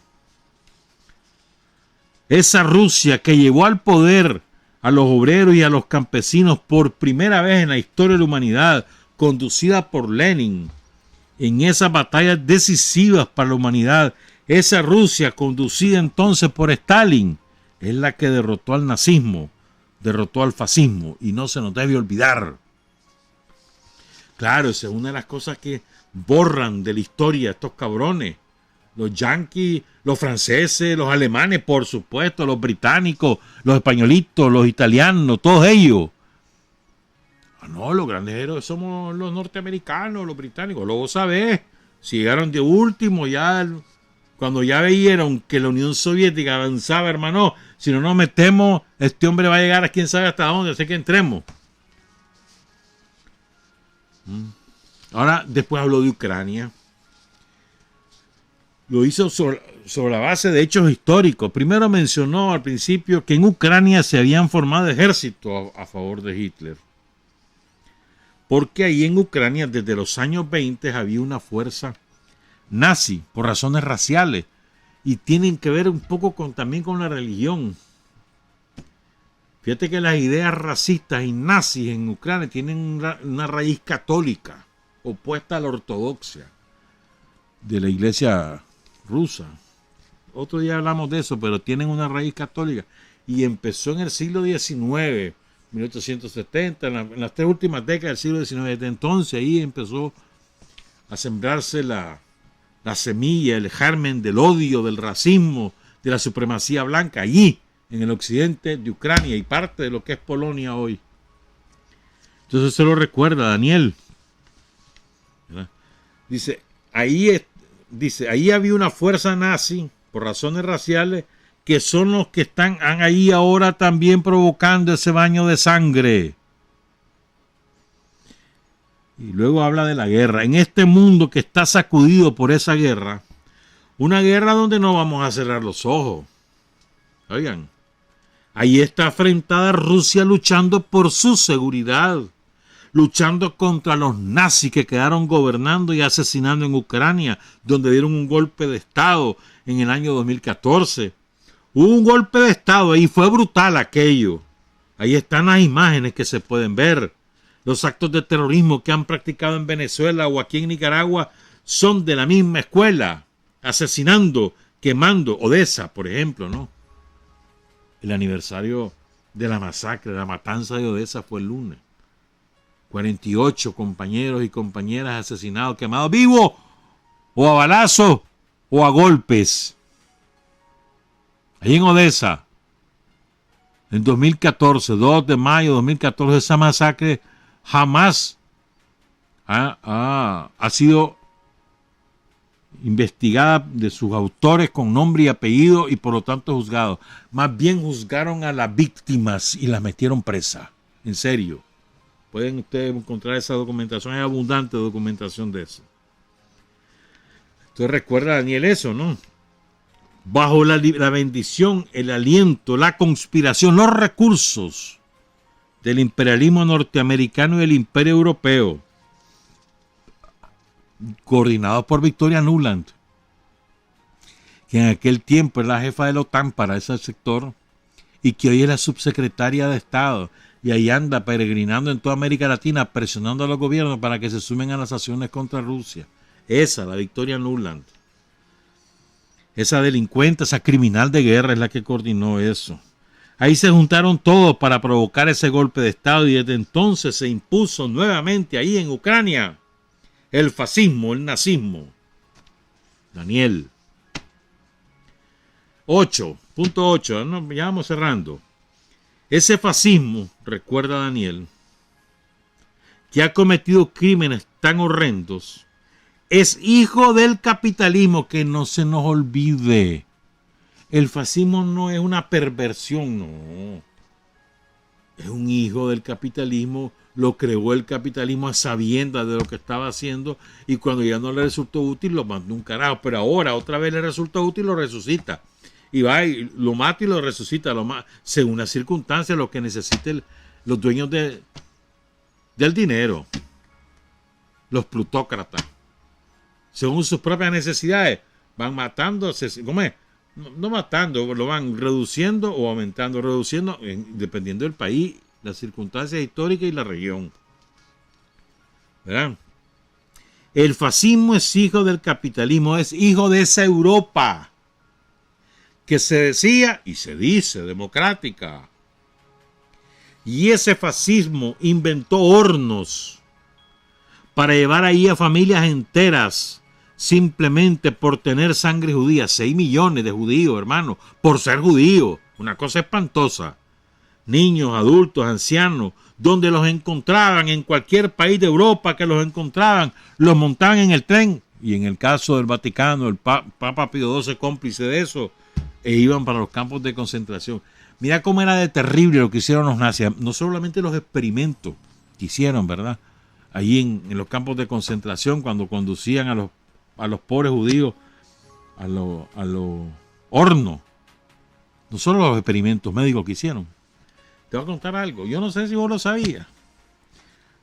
Esa Rusia que llevó al poder a los obreros y a los campesinos por primera vez en la historia de la humanidad, conducida por Lenin, en esas batallas decisivas para la humanidad, esa Rusia conducida entonces por Stalin, es la que derrotó al nazismo, derrotó al fascismo, y no se nos debe olvidar. Claro, esa es una de las cosas que borran de la historia estos cabrones. Los yanquis, los franceses, los alemanes, por supuesto, los británicos, los españolitos, los italianos, todos ellos. No, los grandes héroes somos los norteamericanos, los británicos. Luego sabés, si llegaron de último, ya cuando ya veían que la Unión Soviética avanzaba, hermano, si no nos metemos, este hombre va a llegar a quién sabe hasta dónde, así que entremos. Ahora, después habló de Ucrania. Lo hizo sobre la base de hechos históricos. Primero mencionó al principio que en Ucrania se habían formado ejércitos a favor de Hitler. Porque ahí en Ucrania desde los años 20 había una fuerza nazi por razones raciales y tienen que ver un poco también con la religión. Fíjate que las ideas racistas y nazis en Ucrania tienen una raíz católica opuesta a la ortodoxia de la iglesia rusa. Otro día hablamos de eso, pero tienen una raíz católica y empezó en el siglo XIX, 1870, en las 3 últimas décadas del siglo XIX. Desde entonces ahí empezó a sembrarse la semilla, el germen del odio, del racismo, de la supremacía blanca, allí, en el occidente de Ucrania y parte de lo que es Polonia hoy. Entonces se lo recuerda Daniel. ¿Verdad? Dice, ahí había una fuerza nazi, por razones raciales, que son los que están ahí ahora también provocando ese baño de sangre. Y luego habla de la guerra. En este mundo que está sacudido por esa guerra, una guerra donde no vamos a cerrar los ojos. Oigan, ahí está afrentada Rusia luchando por su seguridad, luchando contra los nazis que quedaron gobernando y asesinando en Ucrania, donde dieron un golpe de Estado en el año 2014. Hubo un golpe de Estado y fue brutal aquello. Ahí están las imágenes que se pueden ver. Los actos de terrorismo que han practicado en Venezuela o aquí en Nicaragua son de la misma escuela, asesinando, quemando Odessa, por ejemplo, ¿no? El aniversario de la masacre, de la matanza de Odessa fue el lunes. 48 compañeros y compañeras asesinados, quemados vivos, o a balazos, o a golpes. Ahí en Odessa, en 2014, 2 de mayo de 2014, esa masacre jamás ha sido investigada de sus autores con nombre y apellido y por lo tanto juzgado. Más bien juzgaron a las víctimas y las metieron presa. En serio. Pueden ustedes encontrar esa documentación, hay abundante documentación de eso. Entonces recuerda, Daniel, eso, ¿no? Bajo la bendición, el aliento, la conspiración, los recursos del imperialismo norteamericano y el imperio europeo, coordinados por Victoria Nuland, que en aquel tiempo era la jefa de la OTAN para ese sector y que hoy es la subsecretaria de Estado y ahí anda peregrinando en toda América Latina presionando a los gobiernos para que se sumen a las acciones contra Rusia. Esa, la Victoria Nuland. Esa delincuente, esa criminal de guerra es la que coordinó eso. Ahí se juntaron todos para provocar ese golpe de Estado y desde entonces se impuso nuevamente ahí en Ucrania el fascismo, el nazismo. Daniel. 8.8, ¿no? Ya vamos cerrando. Ese fascismo, recuerda Daniel, que ha cometido crímenes tan horrendos, es hijo del capitalismo, que no se nos olvide. El fascismo no es una perversión, no. Es un hijo del capitalismo, lo creó el capitalismo a sabiendas de lo que estaba haciendo y cuando ya no le resultó útil lo mandó un carajo, pero ahora otra vez le resultó útil y lo resucita. Y va y lo mata y lo resucita, según las circunstancias, lo que necesiten los dueños del dinero, los plutócratas. Según sus propias necesidades, van matando, ¿cómo es? No matando, lo van reduciendo o aumentando, reduciendo, dependiendo del país, las circunstancias históricas y la región. ¿Verdad? El fascismo es hijo del capitalismo, es hijo de esa Europa que se decía y se dice democrática. Y ese fascismo inventó hornos para llevar ahí a familias enteras simplemente por tener sangre judía. 6 millones de judíos, hermano, por ser judíos. Una cosa espantosa. Niños, adultos, ancianos, donde los encontraban en cualquier país de Europa que los encontraban, los montaban en el tren. Y en el caso del Vaticano, el Papa Pío XII, cómplice de eso, e iban para los campos de concentración. Mira cómo era de terrible lo que hicieron los nazis. No solamente los experimentos que hicieron, ¿verdad? Allí en los campos de concentración, cuando conducían a los pobres judíos a los hornos. No solo los experimentos médicos que hicieron. Te voy a contar algo. Yo no sé si vos lo sabías.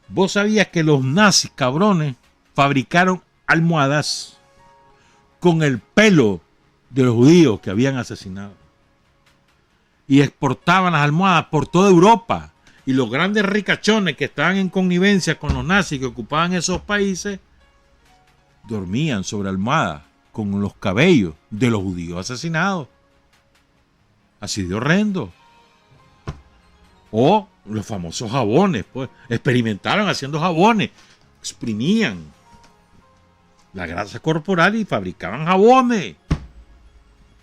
Vos sabías que los nazis, cabrones, fabricaron almohadas con el pelo de los judíos que habían asesinado. Y exportaban las almohadas por toda Europa. Y los grandes ricachones que estaban en connivencia con los nazis que ocupaban esos países, dormían sobre almohadas con los cabellos de los judíos asesinados. Así de horrendo. O los famosos jabones, pues experimentaron haciendo jabones, exprimían la grasa corporal y fabricaban jabones.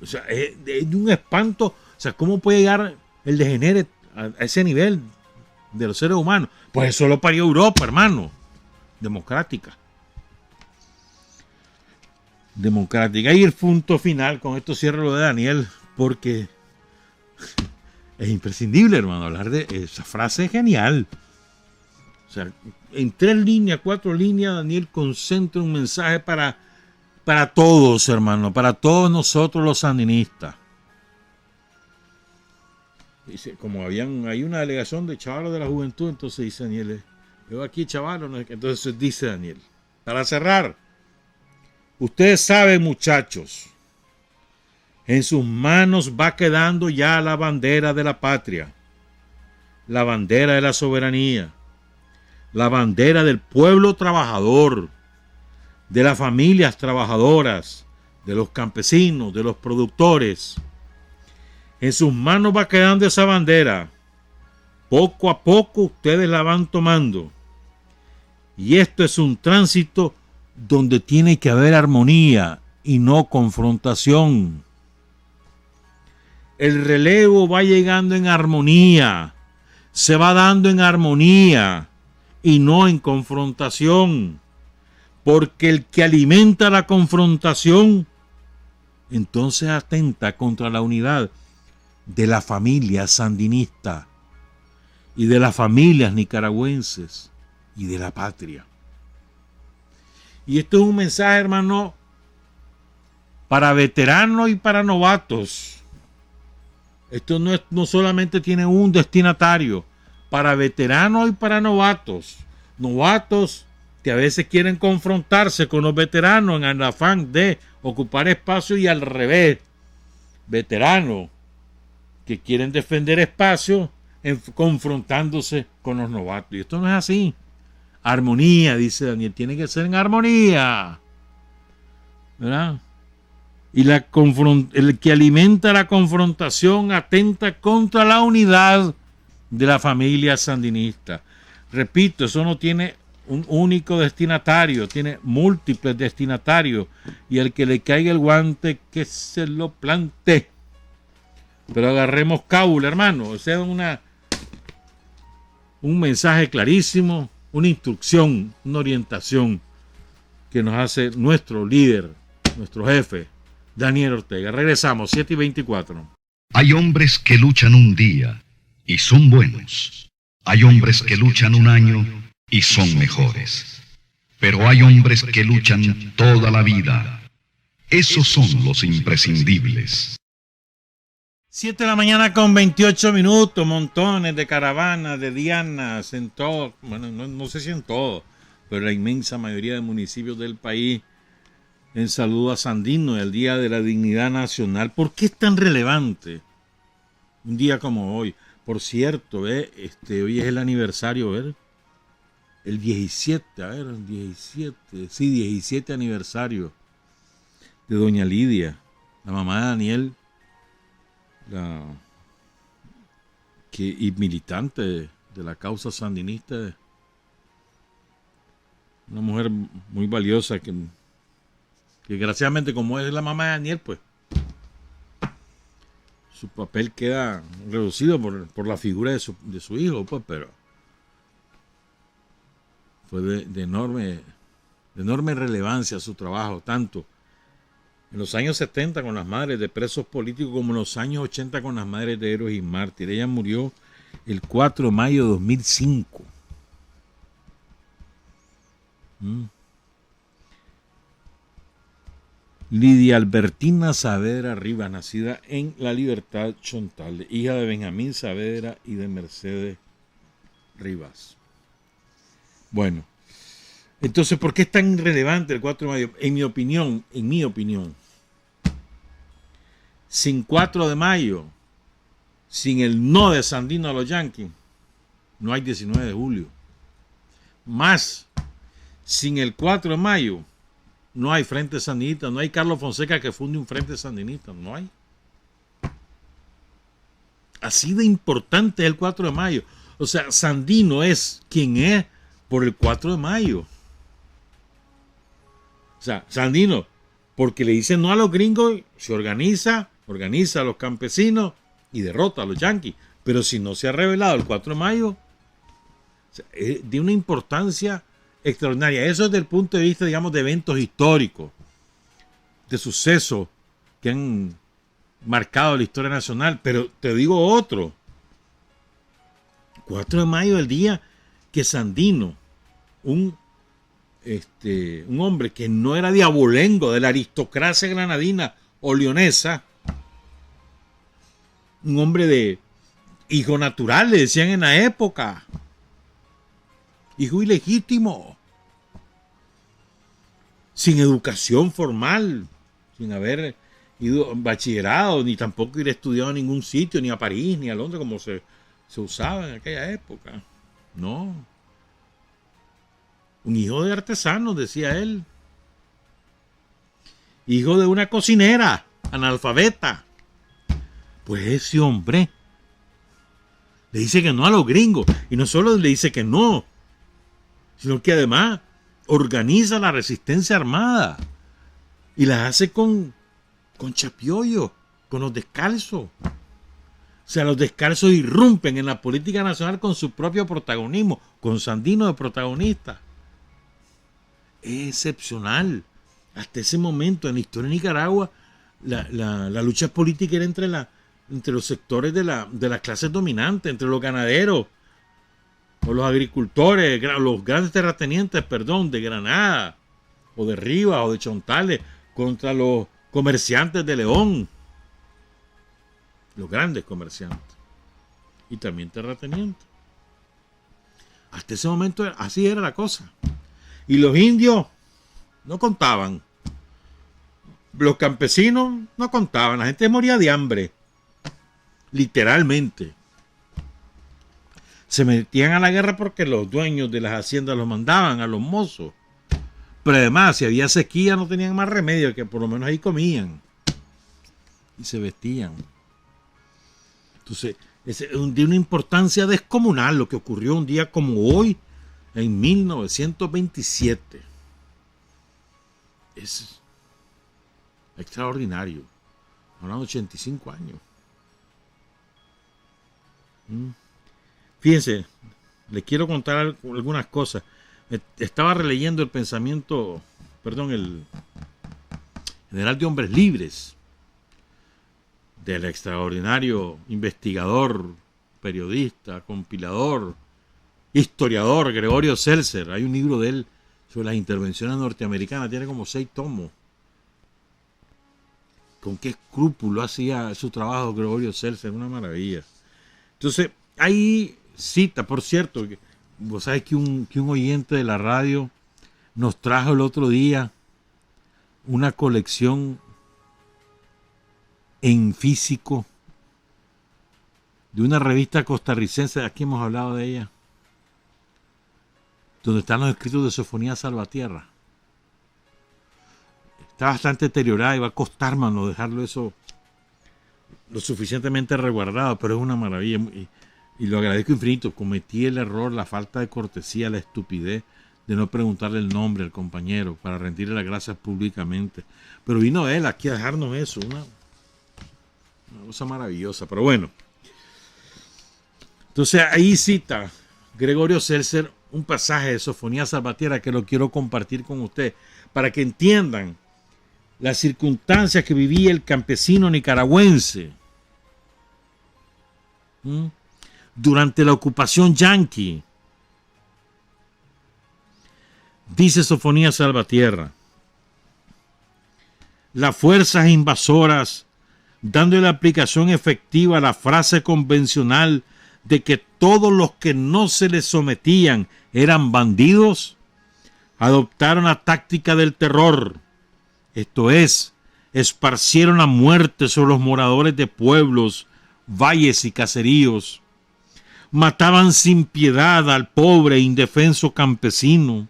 O sea, es de un espanto. O sea, ¿cómo puede llegar el degenere a ese nivel de los seres humanos? Pues eso lo parió Europa, hermano. Democrática. Y el punto final, con esto cierro lo de Daniel, porque es imprescindible, hermano, hablar de esa frase genial. O sea, en 3 líneas, 4 líneas, Daniel concentra un mensaje para todos, hermano, para todos nosotros los sandinistas. Dice, como hay una delegación de chavalos de la juventud, entonces dice Daniel, veo aquí chavalos, ¿no? Entonces dice Daniel, para cerrar, ustedes saben, muchachos, en sus manos va quedando ya la bandera de la patria, la bandera de la soberanía, la bandera del pueblo trabajador, de las familias trabajadoras, de los campesinos, de los productores. En sus manos va quedando esa bandera. Poco a poco ustedes la van tomando. Y esto es un tránsito donde tiene que haber armonía y no confrontación. El relevo va llegando en armonía, se va dando en armonía y no en confrontación. Porque el que alimenta la confrontación, entonces atenta contra la unidad de la familia sandinista y de las familias nicaragüenses y de la patria. Y esto es un mensaje, hermano, para veteranos y para novatos. Esto no solamente tiene un destinatario, para veteranos y para novatos. Novatos que a veces quieren confrontarse con los veteranos en el afán de ocupar espacio y al revés, veteranos que quieren defender espacio confrontándose con los novatos. Y esto no es así. Armonía, dice Daniel, tiene que ser en armonía, ¿verdad? Y el que alimenta la confrontación atenta contra la unidad de la familia sandinista. Repito, eso no tiene un único destinatario, tiene múltiples destinatarios, y el que le caiga el guante que se lo plante. Pero agarremos cábula, hermano. O sea, un mensaje clarísimo, una instrucción, una orientación que nos hace nuestro líder, nuestro jefe, Daniel Ortega. Regresamos, 7:24. Hay hombres que luchan un día y son buenos. Hay hombres que luchan un año y son mejores. Pero hay hombres que luchan toda la vida. Esos son los imprescindibles. 7 de la mañana con 28 minutos, montones de caravanas, de dianas en todo, bueno, no sé si en todo, pero la inmensa mayoría de municipios del país, en saludo a Sandino, el Día de la Dignidad Nacional. ¿Por qué es tan relevante un día como hoy? Por cierto, hoy es el aniversario, el 17, 17 aniversario de doña Lidia, la mamá de Daniel, y militante de la causa sandinista, una mujer muy valiosa que desgraciadamente, como es la mamá de Daniel, pues su papel queda reducido por la figura de su hijo, pues, pero fue de enorme relevancia su trabajo, tanto en los años 70 con las madres de presos políticos como en los años 80 con las madres de héroes y mártires. Ella murió el 4 de mayo de 2005. Lidia Albertina Saavedra Rivas, nacida en La Libertad, Chontales, hija de Benjamín Saavedra y de Mercedes Rivas. Bueno, entonces, ¿por qué es tan relevante el 4 de mayo? En mi opinión, sin 4 de mayo, sin el no de Sandino a los Yankees, no hay 19 de julio. Más, sin el 4 de mayo, no hay Frente Sandinista, no hay Carlos Fonseca que funde un Frente Sandinista, no hay. Así de importante es el 4 de mayo. O sea, Sandino es quien es por el 4 de mayo. O sea, Sandino, porque le dicen no a los gringos, se organiza a los campesinos y derrota a los yanquis. Pero si no se ha revelado el 4 de mayo, o sea, es de una importancia extraordinaria. Eso desde el punto de vista, digamos, de eventos históricos, de sucesos que han marcado la historia nacional. Pero te digo otro. 4 de mayo, el día que Sandino, un hombre que no era de abolengo, de la aristocracia granadina o leonesa, un hombre de hijo natural, le decían en la época, hijo ilegítimo, sin educación formal, sin haber ido a bachillerado, ni tampoco ir a estudiar a ningún sitio, ni a París, ni a Londres, como se usaba en aquella época. No. Un hijo de artesano, decía él. Hijo de una cocinera, analfabeta. Pues ese hombre le dice que no a los gringos. Y no solo le dice que no, sino que además organiza la resistencia armada. Y la hace con chapiollo, con los descalzos. O sea, los descalzos irrumpen en la política nacional con su propio protagonismo, con Sandino de protagonista. Es excepcional. Hasta ese momento en la historia de Nicaragua, la lucha política era entre los sectores de las clases dominantes, entre los ganaderos o los agricultores, los grandes terratenientes, de Granada o de Rivas o de Chontales, contra los comerciantes de León, los grandes comerciantes y también terratenientes. Hasta ese momento así era la cosa. Y los indios no contaban. Los campesinos no contaban. La gente moría de hambre. Literalmente. Se metían a la guerra porque los dueños de las haciendas los mandaban a los mozos. Pero además, si había sequía, no tenían más remedio que por lo menos ahí comían. Y se vestían. Entonces, es de una importancia descomunal lo que ocurrió un día como hoy, en 1927. Es extraordinario. Hablando de 85 años. Fíjense, les quiero contar algunas cosas. Estaba releyendo el pensamiento, el general de Hombres Libres, del extraordinario investigador, periodista, compilador, historiador Gregorio Seltzer. Hay un libro de él sobre las intervenciones norteamericanas, tiene como 6 tomos. Con qué escrúpulo hacía su trabajo Gregorio Seltzer, una maravilla. Entonces, ahí cita, por cierto, que vos sabés que un oyente de la radio nos trajo el otro día una colección en físico de una revista costarricense, aquí hemos hablado de ella, donde están los escritos de Sofonía Salvatierra. Está bastante deteriorada y va a costar, mano, dejarlo eso lo suficientemente resguardado, pero es una maravilla y lo agradezco infinito. Cometí el error, la falta de cortesía, la estupidez de no preguntarle el nombre al compañero para rendirle las gracias públicamente, pero vino él aquí a dejarnos eso, una cosa maravillosa. Pero bueno, entonces ahí cita Gregorio Seltzer un pasaje de Sofonía Salvatierra que lo quiero compartir con ustedes para que entiendan las circunstancias que vivía el campesino nicaragüense durante la ocupación yanqui. Dice Sofonía Salvatierra: las fuerzas invasoras, dando la aplicación efectiva a la frase convencional de que todos los que no se les sometían eran bandidos, adoptaron la táctica del terror. Esto es, esparcieron la muerte sobre los moradores de pueblos, valles y caseríos. Mataban sin piedad al pobre e indefenso campesino,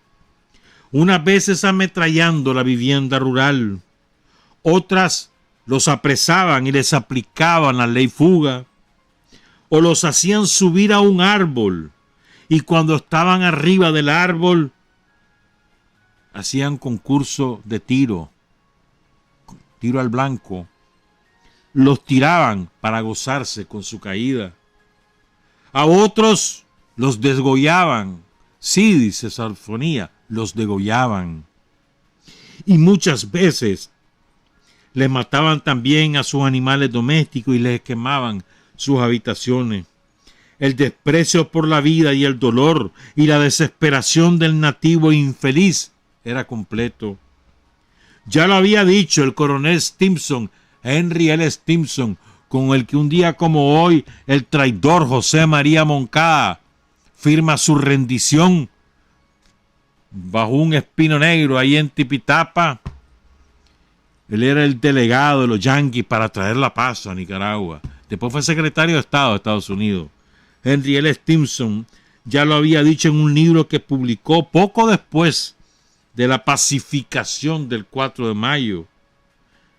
unas veces ametrallando la vivienda rural, otras los apresaban y les aplicaban la ley fuga, o los hacían subir a un árbol, y cuando estaban arriba del árbol, hacían concurso de tiro al blanco, los tiraban para gozarse con su caída. A otros los desgollaban, sí, dice Sofonía, los degollaban. Y muchas veces les mataban también a sus animales domésticos y les quemaban sus habitaciones. El desprecio por la vida y el dolor y la desesperación del nativo infeliz era completo. Ya lo había dicho el coronel Stimson, Henry L. Stimson, con el que un día como hoy el traidor José María Moncada firma su rendición bajo un espino negro ahí en Tipitapa. Él era el delegado de los yanquis para traer la paz a Nicaragua. Después fue secretario de Estado de Estados Unidos. Henry L. Stimson ya lo había dicho en un libro que publicó poco después de la pacificación del 4 de mayo,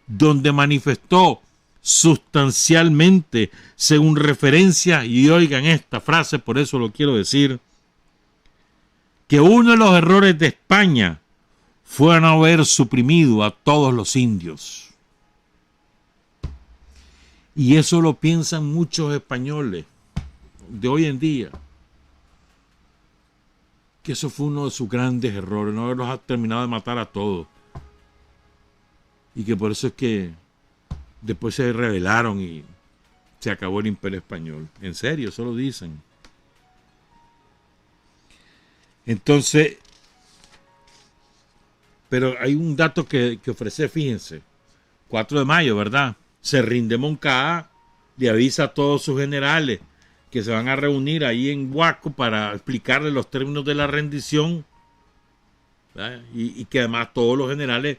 donde manifestó sustancialmente, según referencia, y oigan esta frase, por eso lo quiero decir, que uno de los errores de España fue no haber suprimido a todos los indios. Y eso lo piensan muchos españoles de hoy en día, que eso fue uno de sus grandes errores, no haberlos terminado de matar a todos. Y que por eso es que después se rebelaron y se acabó el Imperio Español. En serio, eso lo dicen. Entonces, pero hay un dato que ofrecer, fíjense. 4 de mayo, ¿verdad? Se rinde Moncada, le avisa a todos sus generales que se van a reunir ahí en Huaco para explicarle los términos de la rendición. ¿verdad? Y que además todos los generales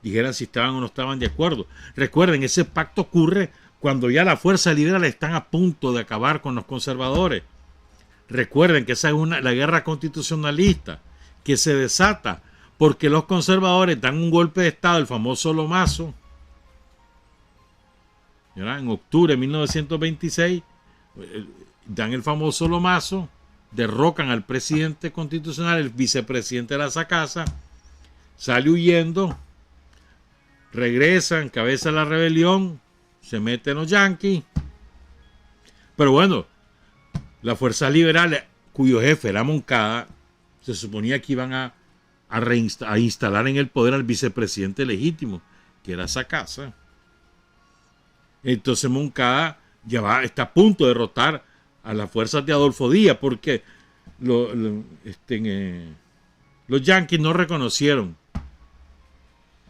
dijeran si estaban o no estaban de acuerdo. Recuerden, ese pacto ocurre cuando ya las fuerzas liberales están a punto de acabar con los conservadores. Recuerden que esa es la guerra constitucionalista que se desata porque los conservadores dan un golpe de estado, el famoso Lomazo, ¿verdad? En octubre de 1926 dan el famoso Lomazo, derrocan al presidente constitucional, el vicepresidente de la Sacasa, sale huyendo, regresa, encabeza la rebelión, se meten los yanquis. Pero bueno, las fuerzas liberales, cuyo jefe era Moncada, se suponía que iban a instalar en el poder al vicepresidente legítimo, que era Sacasa. Entonces Moncada está a punto de derrotar a las fuerzas de Adolfo Díaz, porque los yanquis no reconocieron.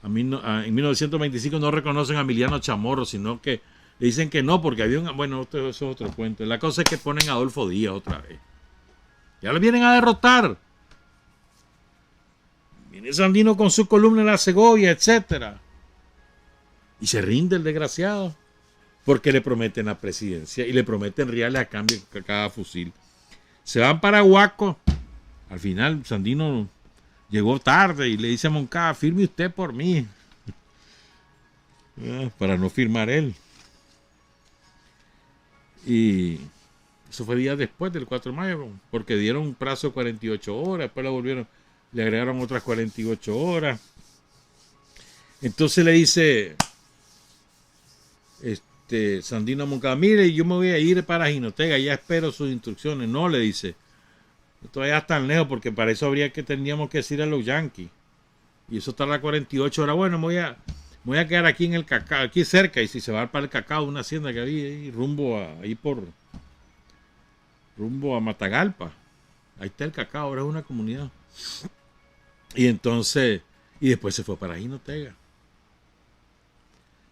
En 1925 no reconocen a Emiliano Chamorro, sino que le dicen que no, porque había bueno, eso es otro cuento. La cosa es que ponen a Adolfo Díaz otra vez. Ya lo vienen a derrotar. Viene Sandino con su columna en la Segovia, etcétera. Y se rinde el desgraciado, porque le prometen la presidencia y le prometen reales a cambio de cada fusil. Se van para Huaco. Al final Sandino llegó tarde y le dice a Moncada: firme usted por mí. Para no firmar él. Y eso fue días después del 4 de mayo, porque dieron un plazo de 48 horas, después le agregaron otras 48 horas. Entonces le dice Sandino a Moncada: mire, yo me voy a ir para Jinotega, ya espero sus instrucciones. No, le dice, todavía están lejos, porque para eso teníamos que decir a los yanquis, y eso tarda 48 horas. Bueno, me voy a quedar aquí en el Cacao, aquí cerca, y si se va para el Cacao, una hacienda que había ahí, rumbo a Matagalpa. Ahí está el Cacao, ahora es una comunidad. Y entonces, y después se fue para Jinotega,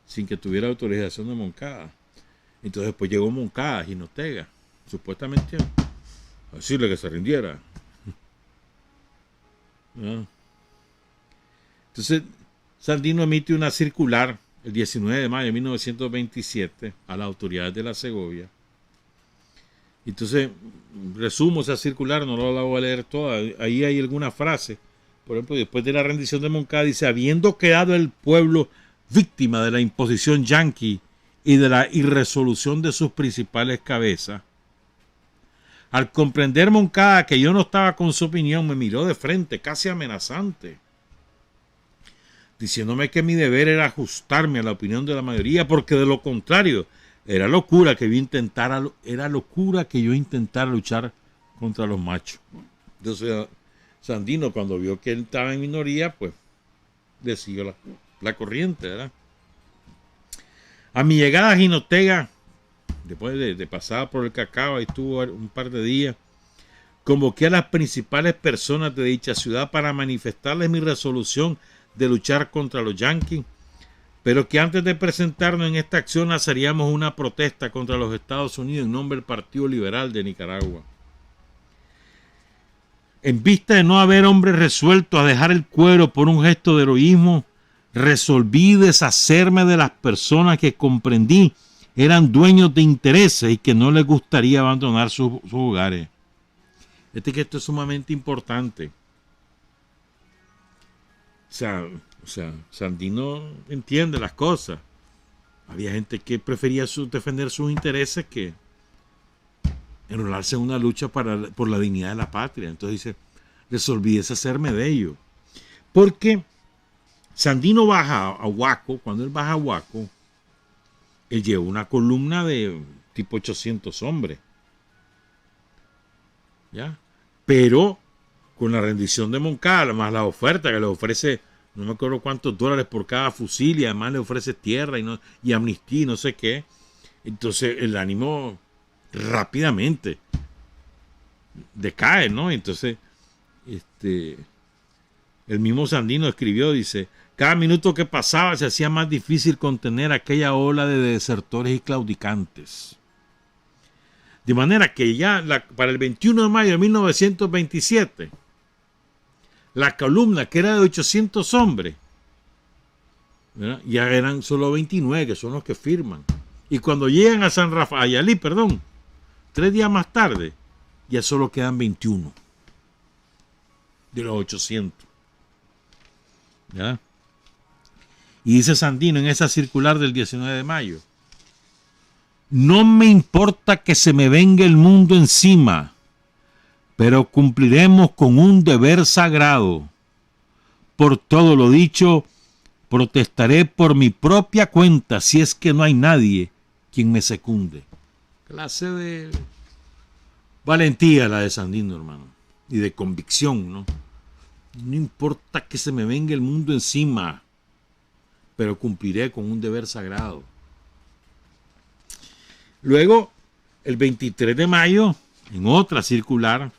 sin que tuviera autorización de Moncada. Entonces después llegó Moncada a Jinotega, supuestamente a decirle que se rindiera. ¿No? Entonces Sandino emite una circular el 19 de mayo de 1927 a las autoridades de la Segovia. Entonces resumo esa circular, no la voy a leer toda. Ahí hay alguna frase. Por ejemplo, después de la rendición de Moncada dice: habiendo quedado el pueblo víctima de la imposición yanqui y de la irresolución de sus principales cabezas, al comprender Moncada que yo no estaba con su opinión, me miró de frente, casi amenazante, diciéndome que mi deber era ajustarme a la opinión de la mayoría, porque de lo contrario era locura que yo intentara luchar contra los machos. Entonces Sandino, cuando vio que él estaba en minoría, pues le siguió la corriente, ¿verdad? A mi llegada a Jinotega, después de pasar por el Cacao, ahí estuvo un par de días, convoqué a las principales personas de dicha ciudad para manifestarles mi resolución de luchar contra los yanquis, pero que antes de presentarnos en esta acción haríamos una protesta contra los Estados Unidos en nombre del Partido Liberal de Nicaragua. En vista de no haber hombres resueltos a dejar el cuero por un gesto de heroísmo, resolví deshacerme de las personas que comprendí eran dueños de intereses y que no les gustaría abandonar sus hogares. Que esto es sumamente importante. O sea, Sandino entiende las cosas. Había gente que prefería defender sus intereses que enrolarse en una lucha por la dignidad de la patria. Entonces dice: resolví deshacerme de ello. Porque Sandino baja a Huaco. Cuando él baja a Huaco, él lleva una columna de tipo 800 hombres. ¿Ya? Pero con la rendición de Moncada, más la oferta que le ofrece, no me acuerdo cuántos dólares por cada fusil, y además le ofrece tierra y amnistía y no sé qué. Entonces el ánimo rápidamente decae, ¿no? Entonces el mismo Sandino escribió, dice: cada minuto que pasaba se hacía más difícil contener aquella ola de desertores y claudicantes. De manera que ya para el 21 de mayo de 1927, La columna, que era de 800 hombres, ¿verdad? Ya eran solo 29, que son los que firman. Y cuando llegan a San Rafael, a Yalí, 3 días más tarde, ya solo quedan 21 de los 800. ¿Ya? Y dice Sandino en esa circular del 19 de mayo, no me importa que se me venga el mundo encima, pero cumpliremos con un deber sagrado. Por todo lo dicho, protestaré por mi propia cuenta si es que no hay nadie quien me secunde. Clase de valentía la de Sandino, hermano, y de convicción, ¿no? No importa que se me venga el mundo encima, pero cumpliré con un deber sagrado. Luego, el 23 de mayo, en otra circular,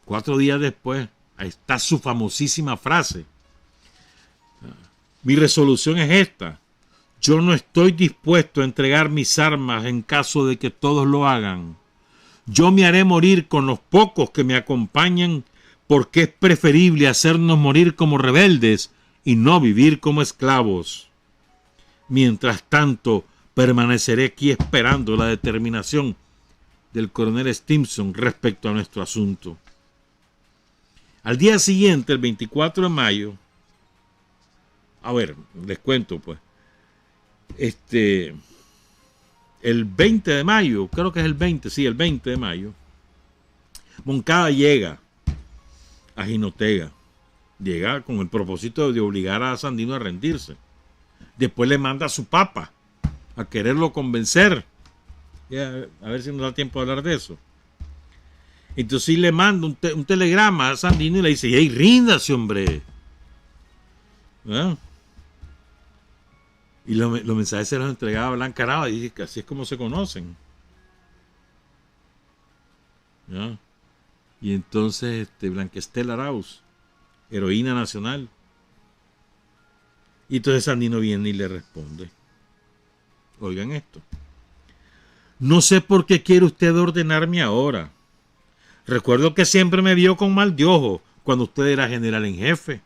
4 días después, ahí está su famosísima frase. Mi resolución es esta. Yo no estoy dispuesto a entregar mis armas en caso de que todos lo hagan. Yo me haré morir con los pocos que me acompañan, porque es preferible hacernos morir como rebeldes y no vivir como esclavos. Mientras tanto, permaneceré aquí esperando la determinación del coronel Stimson respecto a nuestro asunto. Al día siguiente, el 24 de mayo, a ver, les cuento pues, el 20 de mayo, creo que es el 20 de mayo, Moncada llega a Jinotega, llega con el propósito de obligar a Sandino a rendirse. Después le manda a su papa a quererlo convencer. A ver si nos da tiempo de hablar de eso. Entonces sí le manda un telegrama a Sandino y le dice, ¡hey, ríndase, hombre! ¿Ah? Y los mensajes se los entregaba a Blanca Araba y dice que así es como se conocen. ¿Ya? Y entonces Blanca Estela Arauz, heroína nacional. Y entonces Sandino viene y le responde. Oigan esto. No sé por qué quiere usted ordenarme ahora. Recuerdo que siempre me vio con mal de ojo cuando usted era general en jefe.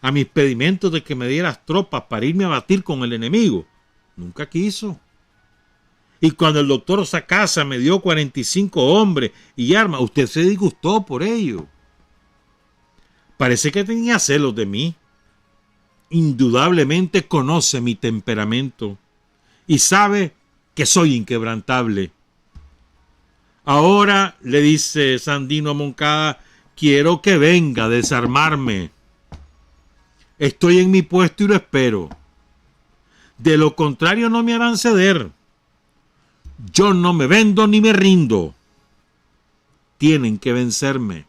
A mis pedimentos de que me dieras tropas para irme a batir con el enemigo, nunca quiso. Y cuando el doctor Sacasa me dio 45 hombres y armas, usted se disgustó por ello. Parece que tenía celos de mí. Indudablemente conoce mi temperamento y sabe que soy inquebrantable. Ahora, le dice Sandino a Moncada, quiero que venga a desarmarme. Estoy en mi puesto y lo espero. De lo contrario no me harán ceder. Yo no me vendo ni me rindo. Tienen que vencerme.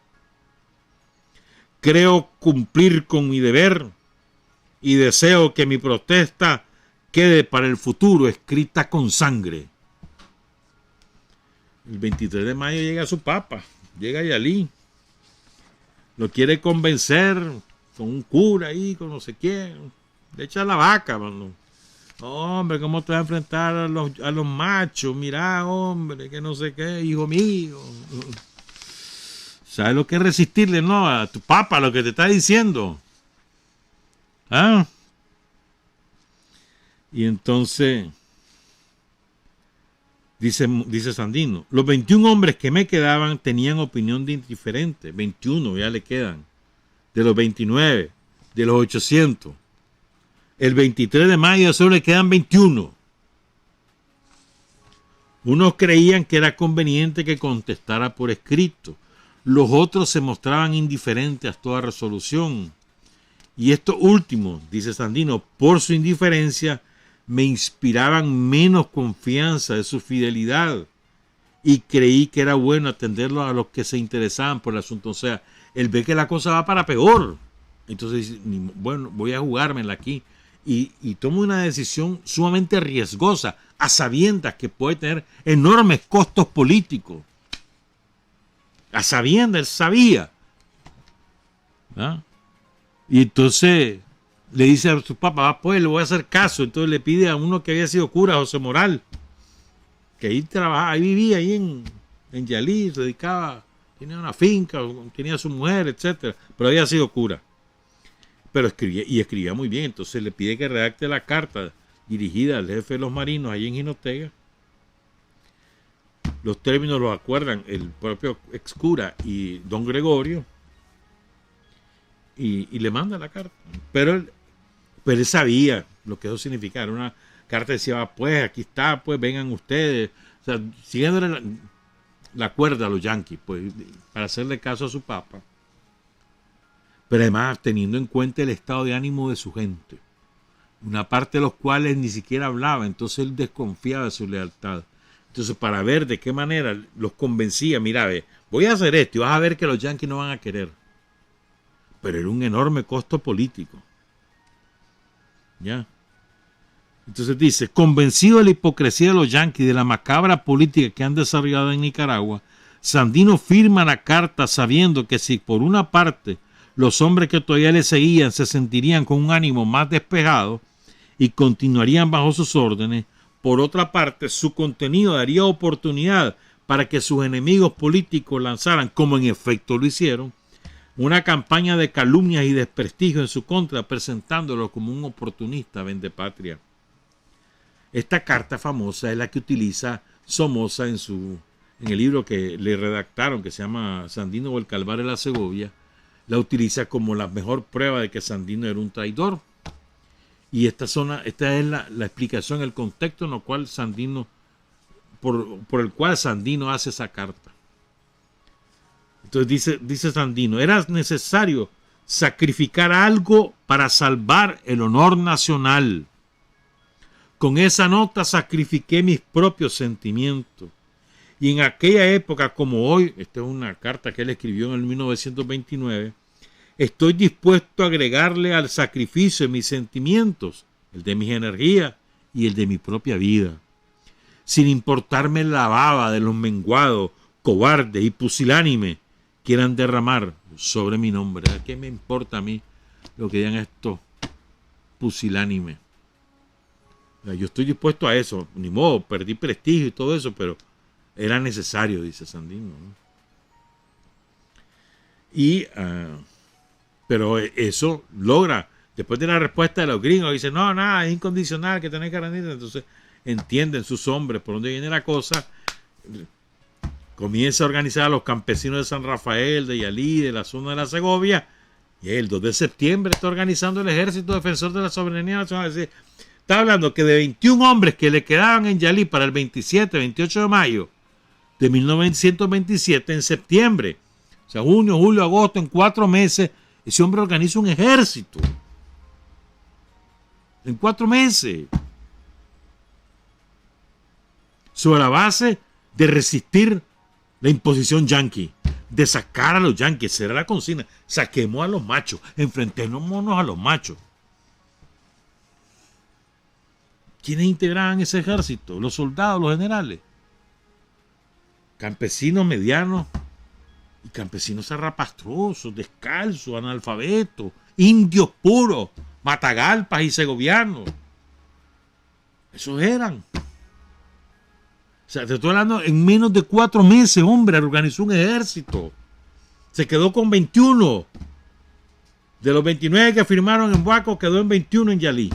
Creo cumplir con mi deber y deseo que mi protesta quede para el futuro escrita con sangre. El 23 de mayo llega su papa, llega Yalí. Lo quiere convencer con un cura ahí, con no sé quién. Le echa la vaca, mano. Hombre, ¿cómo te vas a enfrentar a los machos? Mirá, hombre, que no sé qué, hijo mío. ¿Sabes lo que es resistirle, no? A tu papa, lo que te está diciendo. ¿Ah? Y entonces, dice Sandino, los 21 hombres que me quedaban tenían opinión diferente. 21 ya le quedan. De los 29, de los 800. El 23 de mayo solo le quedan 21. Unos creían que era conveniente que contestara por escrito. Los otros se mostraban indiferentes a toda resolución. Y estos últimos, dice Sandino, por su indiferencia, me inspiraban menos confianza de su fidelidad. Y creí que era bueno atenderlos a los que se interesaban por el asunto. O sea, él ve que la cosa va para peor. Entonces dice, bueno, voy a jugármela aquí. Y toma una decisión sumamente riesgosa, a sabiendas que puede tener enormes costos políticos. A sabiendas, él sabía. ¿Ah? Y entonces le dice a su papá, pues le voy a hacer caso. Entonces le pide a uno que había sido cura, José Moral, que ahí trabajaba, ahí vivía, ahí en Yalí, se dedicaba Tenía una finca, tenía su mujer, etcétera, pero había sido cura. Pero escribía muy bien. Entonces le pide que redacte la carta dirigida al jefe de los marinos allí en Jinotega. Los términos los acuerdan el propio ex cura y don Gregorio. Y le manda la carta. Pero él sabía lo que eso significaba. Era una carta que decía, pues aquí está, pues vengan ustedes. O sea, siguiéndole la cuerda a los yanquis, pues, para hacerle caso a su papa. Pero además teniendo en cuenta el estado de ánimo de su gente. Una parte de los cuales ni siquiera hablaba, entonces él desconfiaba de su lealtad. Entonces, para ver de qué manera los convencía, mira, voy a hacer esto y vas a ver que los yanquis no van a querer. Pero era un enorme costo político. ¿Ya? Entonces dice, convencido de la hipocresía de los yanquis y de la macabra política que han desarrollado en Nicaragua, Sandino firma la carta sabiendo que si por una parte los hombres que todavía le seguían se sentirían con un ánimo más despejado y continuarían bajo sus órdenes, por otra parte su contenido daría oportunidad para que sus enemigos políticos lanzaran, como en efecto lo hicieron, una campaña de calumnias y desprestigio en su contra, presentándolo como un oportunista vendepatria. Esta carta famosa es la que utiliza Somoza en el libro que le redactaron, que se llama Sandino o el Calvario de la Segovia. La utiliza como la mejor prueba de que Sandino era un traidor. Y esta es la explicación, el contexto en el cual Sandino, por el cual Sandino hace esa carta. Entonces dice Sandino, era necesario sacrificar algo para salvar el honor nacional. Con esa nota sacrifiqué mis propios sentimientos. Y en aquella época como hoy, esta es una carta que él escribió en el 1929, estoy dispuesto a agregarle al sacrificio de mis sentimientos, el de mis energías y el de mi propia vida. Sin importarme la baba de los menguados, cobardes y pusilánimes quieran derramar sobre mi nombre. ¿Qué me importa a mí lo que digan estos pusilánimes? Yo estoy dispuesto a eso, ni modo, perdí prestigio y todo eso, pero era necesario, dice Sandino, ¿no? Pero eso logra, después de la respuesta de los gringos, dicen, no, nada, es incondicional, que tenés que rendirte. Entonces entienden sus hombres por dónde viene la cosa, comienza a organizar a los campesinos de San Rafael, de Yalí, de la zona de la Segovia, y el 2 de septiembre está organizando el Ejército Defensor de la Soberanía Nacional. Es decir, está hablando que de 21 hombres que le quedaban en Yalí para el 27, 28 de mayo de 1927, en septiembre, o sea, junio, julio, agosto, en 4 meses, ese hombre organiza un ejército. En 4 meses. Sobre la base de resistir la imposición yanqui, de sacar a los yanquis. Será la consigna. Saquemos a los machos, enfrentémonos a los machos. ¿Quiénes integraban ese ejército? Los soldados, los generales. Campesinos medianos y campesinos zarrapastrosos, descalzos, analfabetos, indios puros, matagalpas y segovianos. Esos eran. O sea, te estoy hablando, en menos de 4 meses, hombre, organizó un ejército. Se quedó con 21. De los 29 que firmaron en Buaco, quedó en 21 en Yalí.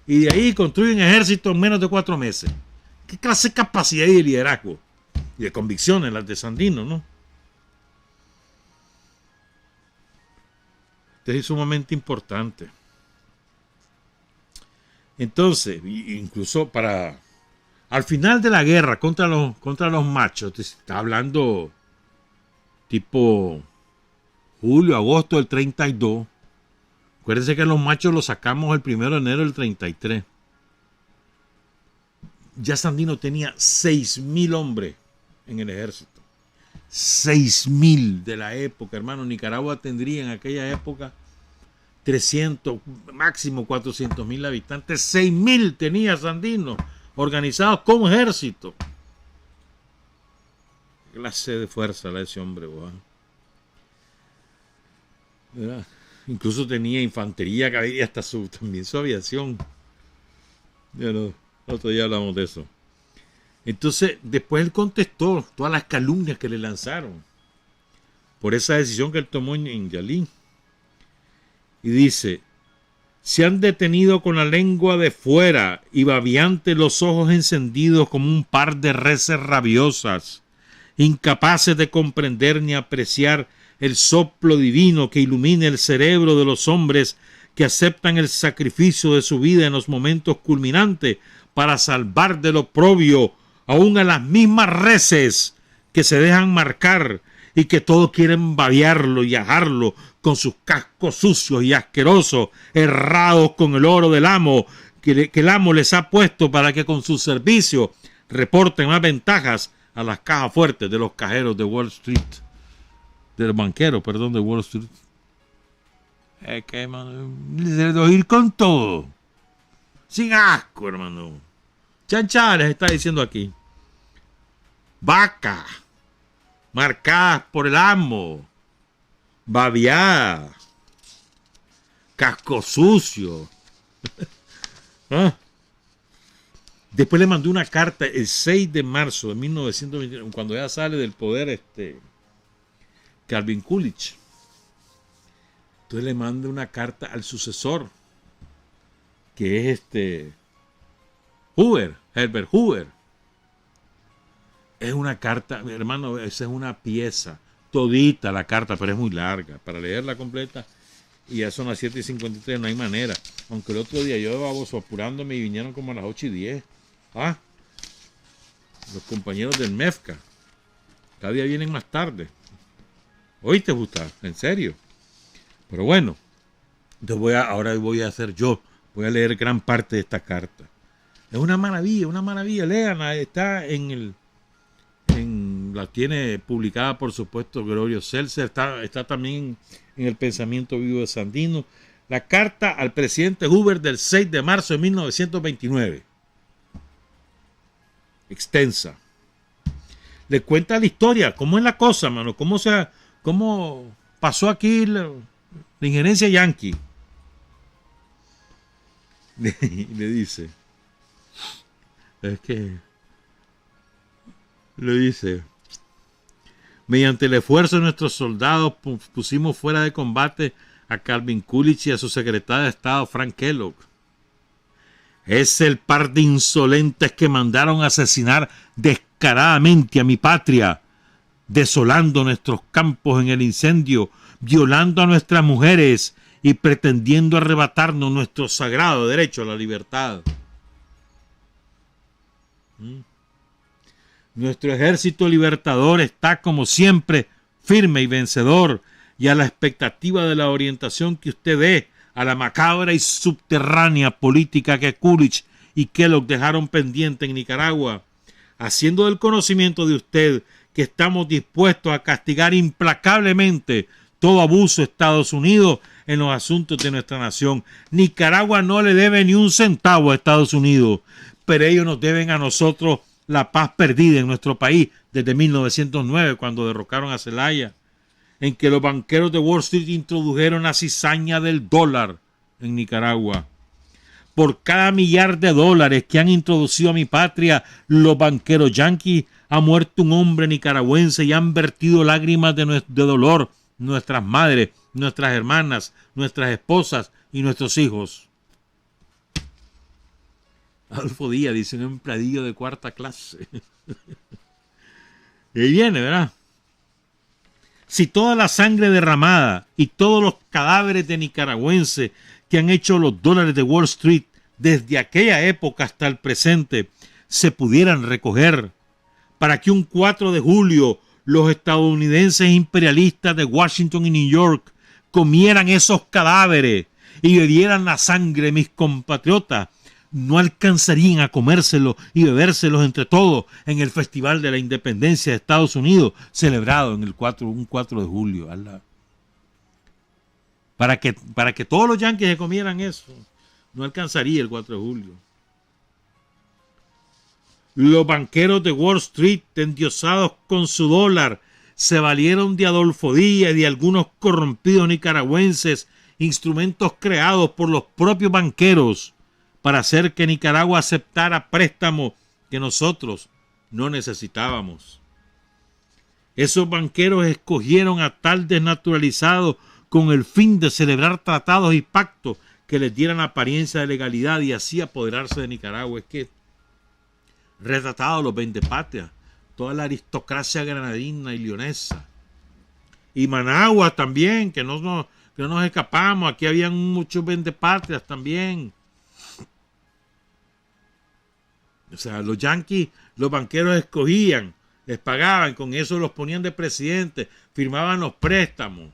Y de ahí construye un ejército en menos de 4 meses. ¿Qué clase de capacidad y de liderazgo? Y de convicciones, las de Sandino, ¿no? Esto es sumamente importante. Entonces, incluso al final de la guerra contra los machos, te está hablando tipo julio, agosto del 32. Acuérdense que los machos los sacamos el 1 de enero del 33. Ya Sandino tenía 6.000 hombres en el ejército. 6.000 de la época, hermano. Nicaragua tendría en aquella época 300, máximo 400.000 habitantes. 6.000 tenía Sandino organizados como ejército. ¿Qué clase de fuerza la de ese hombre, ¿verdad? Incluso tenía infantería, caballería, hasta también su aviación. Otro día hablamos de eso. Entonces, después él contestó todas las calumnias que le lanzaron. por esa decisión que él tomó en Yalí. Y dice, se han detenido con la lengua de fuera y babeantes los ojos encendidos como un par de reses rabiosas, incapaces de comprender ni apreciar el soplo divino que ilumina el cerebro de los hombres que aceptan el sacrificio de su vida en los momentos culminantes para salvar del oprobio aún a las mismas reses que se dejan marcar y que todos quieren babearlo y ajarlo con sus cascos sucios y asquerosos, errados con el oro del amo, que el amo les ha puesto para que con su servicio reporten más ventajas a las cajas fuertes de los cajeros de Wall Street, del banquero, perdón, de Wall Street. Es que, hermano, les doy ir con todo, sin asco, hermano. Chancha les está diciendo aquí. Vaca, marcadas por el amo, babiada, casco sucio. ¿Ah? Después le mandó una carta el 6 de marzo de 1921, cuando ya sale del poder Calvin Coolidge. Entonces le manda una carta al sucesor, que es Herbert Hoover. Es una carta, hermano, esa es una pieza, todita la carta, pero es muy larga. Para leerla completa, y ya son las 7:53, no hay manera. Aunque el otro día yo iba apurándome y vinieron como a las 8:10. Los compañeros del MEFCA, cada día vienen más tarde. Hoy te gusta, en serio. Pero bueno, entonces ahora voy a hacer yo, voy a leer gran parte de esta carta. Es una maravilla, léanla, está la tiene publicada, por supuesto, Gregorio Seltzer, está también en el Pensamiento Vivo de Sandino. La carta al presidente Hoover del 6 de marzo de 1929. Extensa. Le cuenta la historia, cómo es la cosa, mano, cómo pasó aquí la injerencia yanqui. Le dice, mediante el esfuerzo de nuestros soldados pusimos fuera de combate a Calvin Coolidge y a su secretario de Estado Frank Kellogg. Es el par de insolentes que mandaron asesinar descaradamente a mi patria, desolando nuestros campos en el incendio, violando a nuestras mujeres y pretendiendo arrebatarnos nuestro sagrado derecho a la libertad. Nuestro ejército libertador está, como siempre, firme y vencedor, y a la expectativa de la orientación que usted dé a la macabra y subterránea política que Coolidge y Kellogg dejaron pendiente en Nicaragua, haciendo del conocimiento de usted que estamos dispuestos a castigar implacablemente todo abuso de Estados Unidos en los asuntos de nuestra nación. Nicaragua no le debe ni un centavo a Estados Unidos, pero ellos nos deben a nosotros la paz perdida en nuestro país desde 1909, cuando derrocaron a Zelaya, en que los banqueros de Wall Street introdujeron la cizaña del dólar en Nicaragua. Por cada millar de dólares que han introducido a mi patria los banqueros yanquis, ha muerto un hombre nicaragüense y han vertido lágrimas de dolor nuestras madres, nuestras hermanas, nuestras esposas y nuestros hijos. Adolfo Díaz dice, un empleadillo de cuarta clase. Y viene, ¿verdad? Si toda la sangre derramada y todos los cadáveres de nicaragüenses que han hecho los dólares de Wall Street desde aquella época hasta el presente se pudieran recoger para que un 4 de julio los estadounidenses imperialistas de Washington y New York comieran esos cadáveres y bebieran la sangre de mis compatriotas, no alcanzarían a comérselos y bebérselos entre todos en el Festival de la Independencia de Estados Unidos, celebrado en un 4 de julio. Para que todos los yanquis se comieran eso, no alcanzaría el 4 de julio. Los banqueros de Wall Street, endiosados con su dólar, se valieron de Adolfo Díaz y de algunos corrompidos nicaragüenses, instrumentos creados por los propios banqueros, para hacer que Nicaragua aceptara préstamos que nosotros no necesitábamos. Esos banqueros escogieron a tal desnaturalizado con el fin de celebrar tratados y pactos que les dieran apariencia de legalidad y así apoderarse de Nicaragua. Es que retratados los vendepatrias, toda la aristocracia granadina y leonesa. Y Managua también, que no nos escapamos. Aquí habían muchos vendepatrias también. O sea, los yanquis, los banqueros escogían, les pagaban, con eso los ponían de presidente, firmaban los préstamos,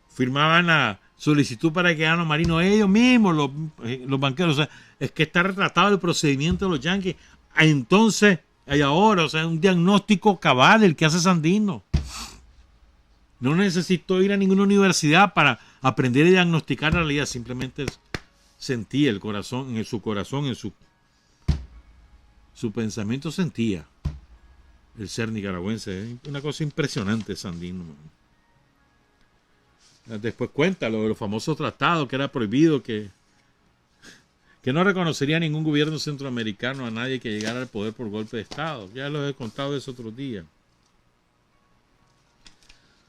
firmaban la solicitud para que quedaran los marinos, ellos mismos, los banqueros. O sea, es que está retratado el procedimiento de los yanquis. Entonces, y ahora, o sea, un diagnóstico cabal el que hace Sandino. No necesitó ir a ninguna universidad para aprender a diagnosticar la realidad, simplemente sentía el corazón, en su corazón, en su pensamiento sentía el ser nicaragüense. Es una cosa impresionante, Sandino. Después cuenta lo de los famosos tratados, que era prohibido, que no reconocería ningún gobierno centroamericano a nadie que llegara al poder por golpe de Estado. Ya los he contado eso otros días.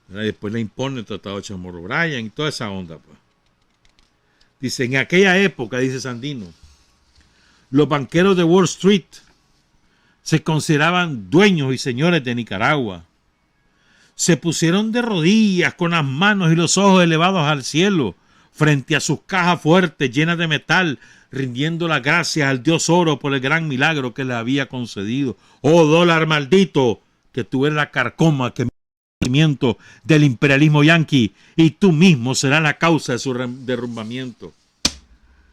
Después le impone el Tratado de Chamorro Bryan y toda esa onda. Pues. Dice, en aquella época, dice Sandino, los banqueros de Wall Street se consideraban dueños y señores de Nicaragua. Se pusieron de rodillas con las manos y los ojos elevados al cielo frente a sus cajas fuertes llenas de metal, rindiendo las gracias al Dios Oro por el gran milagro que les había concedido. Oh dólar maldito, que tú eres la carcoma que del imperialismo yanqui y tú mismo serás la causa de su derrumbamiento.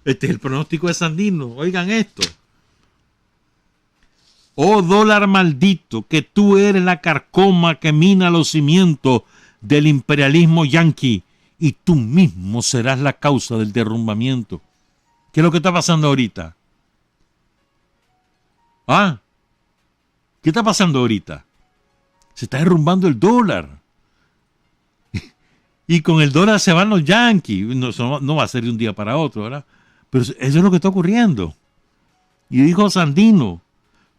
Este es el pronóstico de Sandino. Oigan esto. Oh dólar maldito, que tú eres la carcoma que mina los cimientos del imperialismo yanqui y tú mismo serás la causa del derrumbamiento. ¿Qué es lo que está pasando ahorita? ¿Qué está pasando ahorita? Se está derrumbando el dólar. Y con el dólar se van los yanquis. No va a ser de un día para otro, ¿verdad? Pero eso es lo que está ocurriendo. Y dijo Sandino,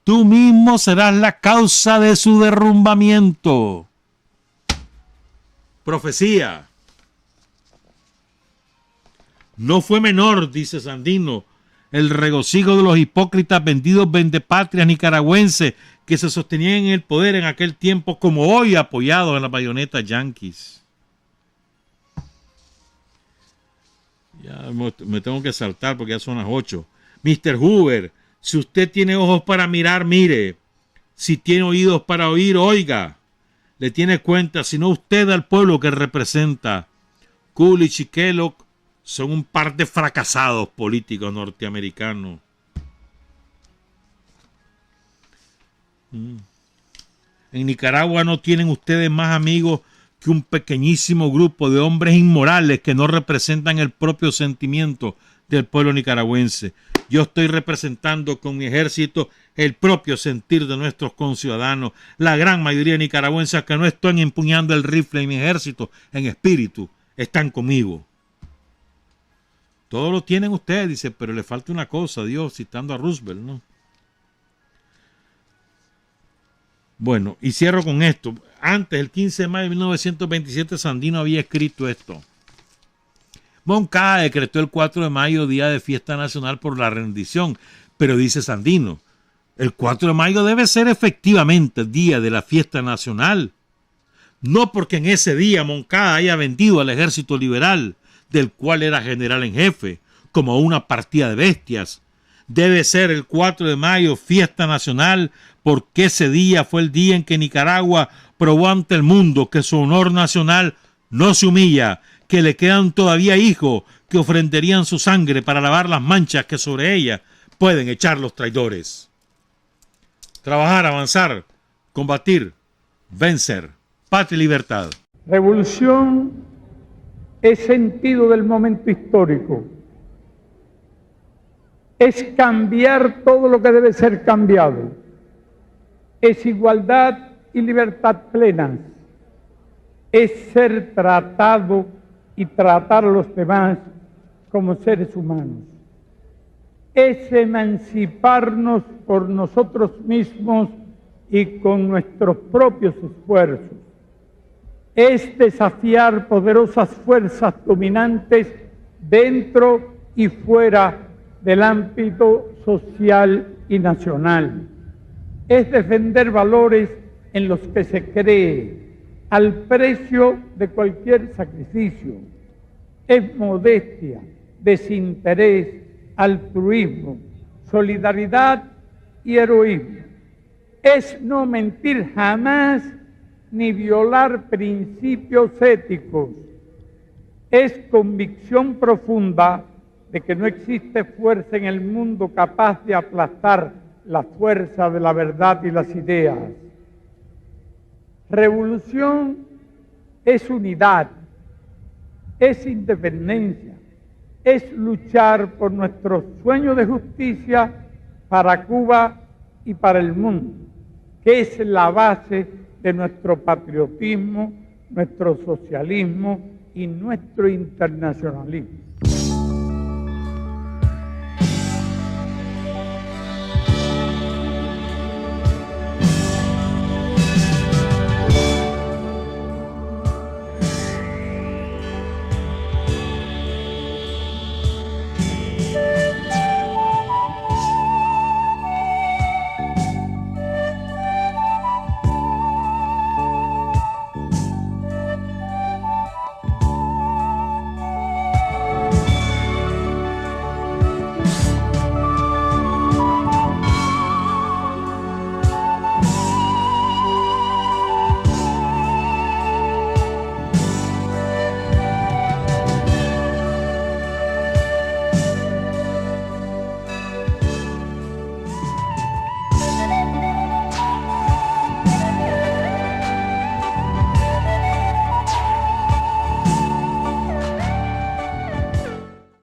tú mismo serás la causa de su derrumbamiento. Profecía. No fue menor, dice Sandino, el regocijo de los hipócritas vendidos vendepatrias nicaragüenses que se sostenían en el poder en aquel tiempo como hoy apoyados en las bayonetas yanquis. Ya me tengo que saltar porque ya son las 8. Mr. Hoover, si usted tiene ojos para mirar, mire. Si tiene oídos para oír, oiga. Le tiene cuenta, si no usted al pueblo que representa. Coolidge y Kellogg son un par de fracasados políticos norteamericanos. En Nicaragua no tienen ustedes más amigos que un pequeñísimo grupo de hombres inmorales que no representan el propio sentimiento del pueblo nicaragüense. Yo estoy representando con mi ejército el propio sentir de nuestros conciudadanos, la gran mayoría de nicaragüenses que no están empuñando el rifle en mi ejército en espíritu, están conmigo. Todo lo tienen ustedes, dice, pero le falta una cosa, Dios, citando a Roosevelt, ¿no? Bueno, y cierro con esto. Antes, el 15 de mayo de 1927, Sandino había escrito esto. Moncada decretó el 4 de mayo día de fiesta nacional por la rendición, pero dice Sandino, el 4 de mayo debe ser efectivamente día de la fiesta nacional. No porque en ese día Moncada haya vendido al ejército liberal, del cual era general en jefe, como una partida de bestias. Debe ser el 4 de mayo fiesta nacional porque ese día fue el día en que Nicaragua probó ante el mundo que su honor nacional no se humilla, que le quedan todavía hijos que ofrendarían su sangre para lavar las manchas que sobre ella pueden echar los traidores. Trabajar, avanzar, combatir, vencer, patria y libertad. Revolución es sentido del momento histórico. Es cambiar todo lo que debe ser cambiado. Es igualdad y libertad plenas. Es ser tratado y tratar a los demás como seres humanos. Es emanciparnos por nosotros mismos y con nuestros propios esfuerzos. Es desafiar poderosas fuerzas dominantes dentro y fuera del ámbito social y nacional. Es defender valores en los que se cree al precio de cualquier sacrificio. Es modestia, desinterés, altruismo, solidaridad y heroísmo. Es no mentir jamás ni violar principios éticos. Es convicción profunda de que no existe fuerza en el mundo capaz de aplastar la fuerza de la verdad y las ideas. Revolución es unidad, es independencia, es luchar por nuestro sueño de justicia para Cuba y para el mundo, que es la base de nuestro patriotismo, nuestro socialismo y nuestro internacionalismo.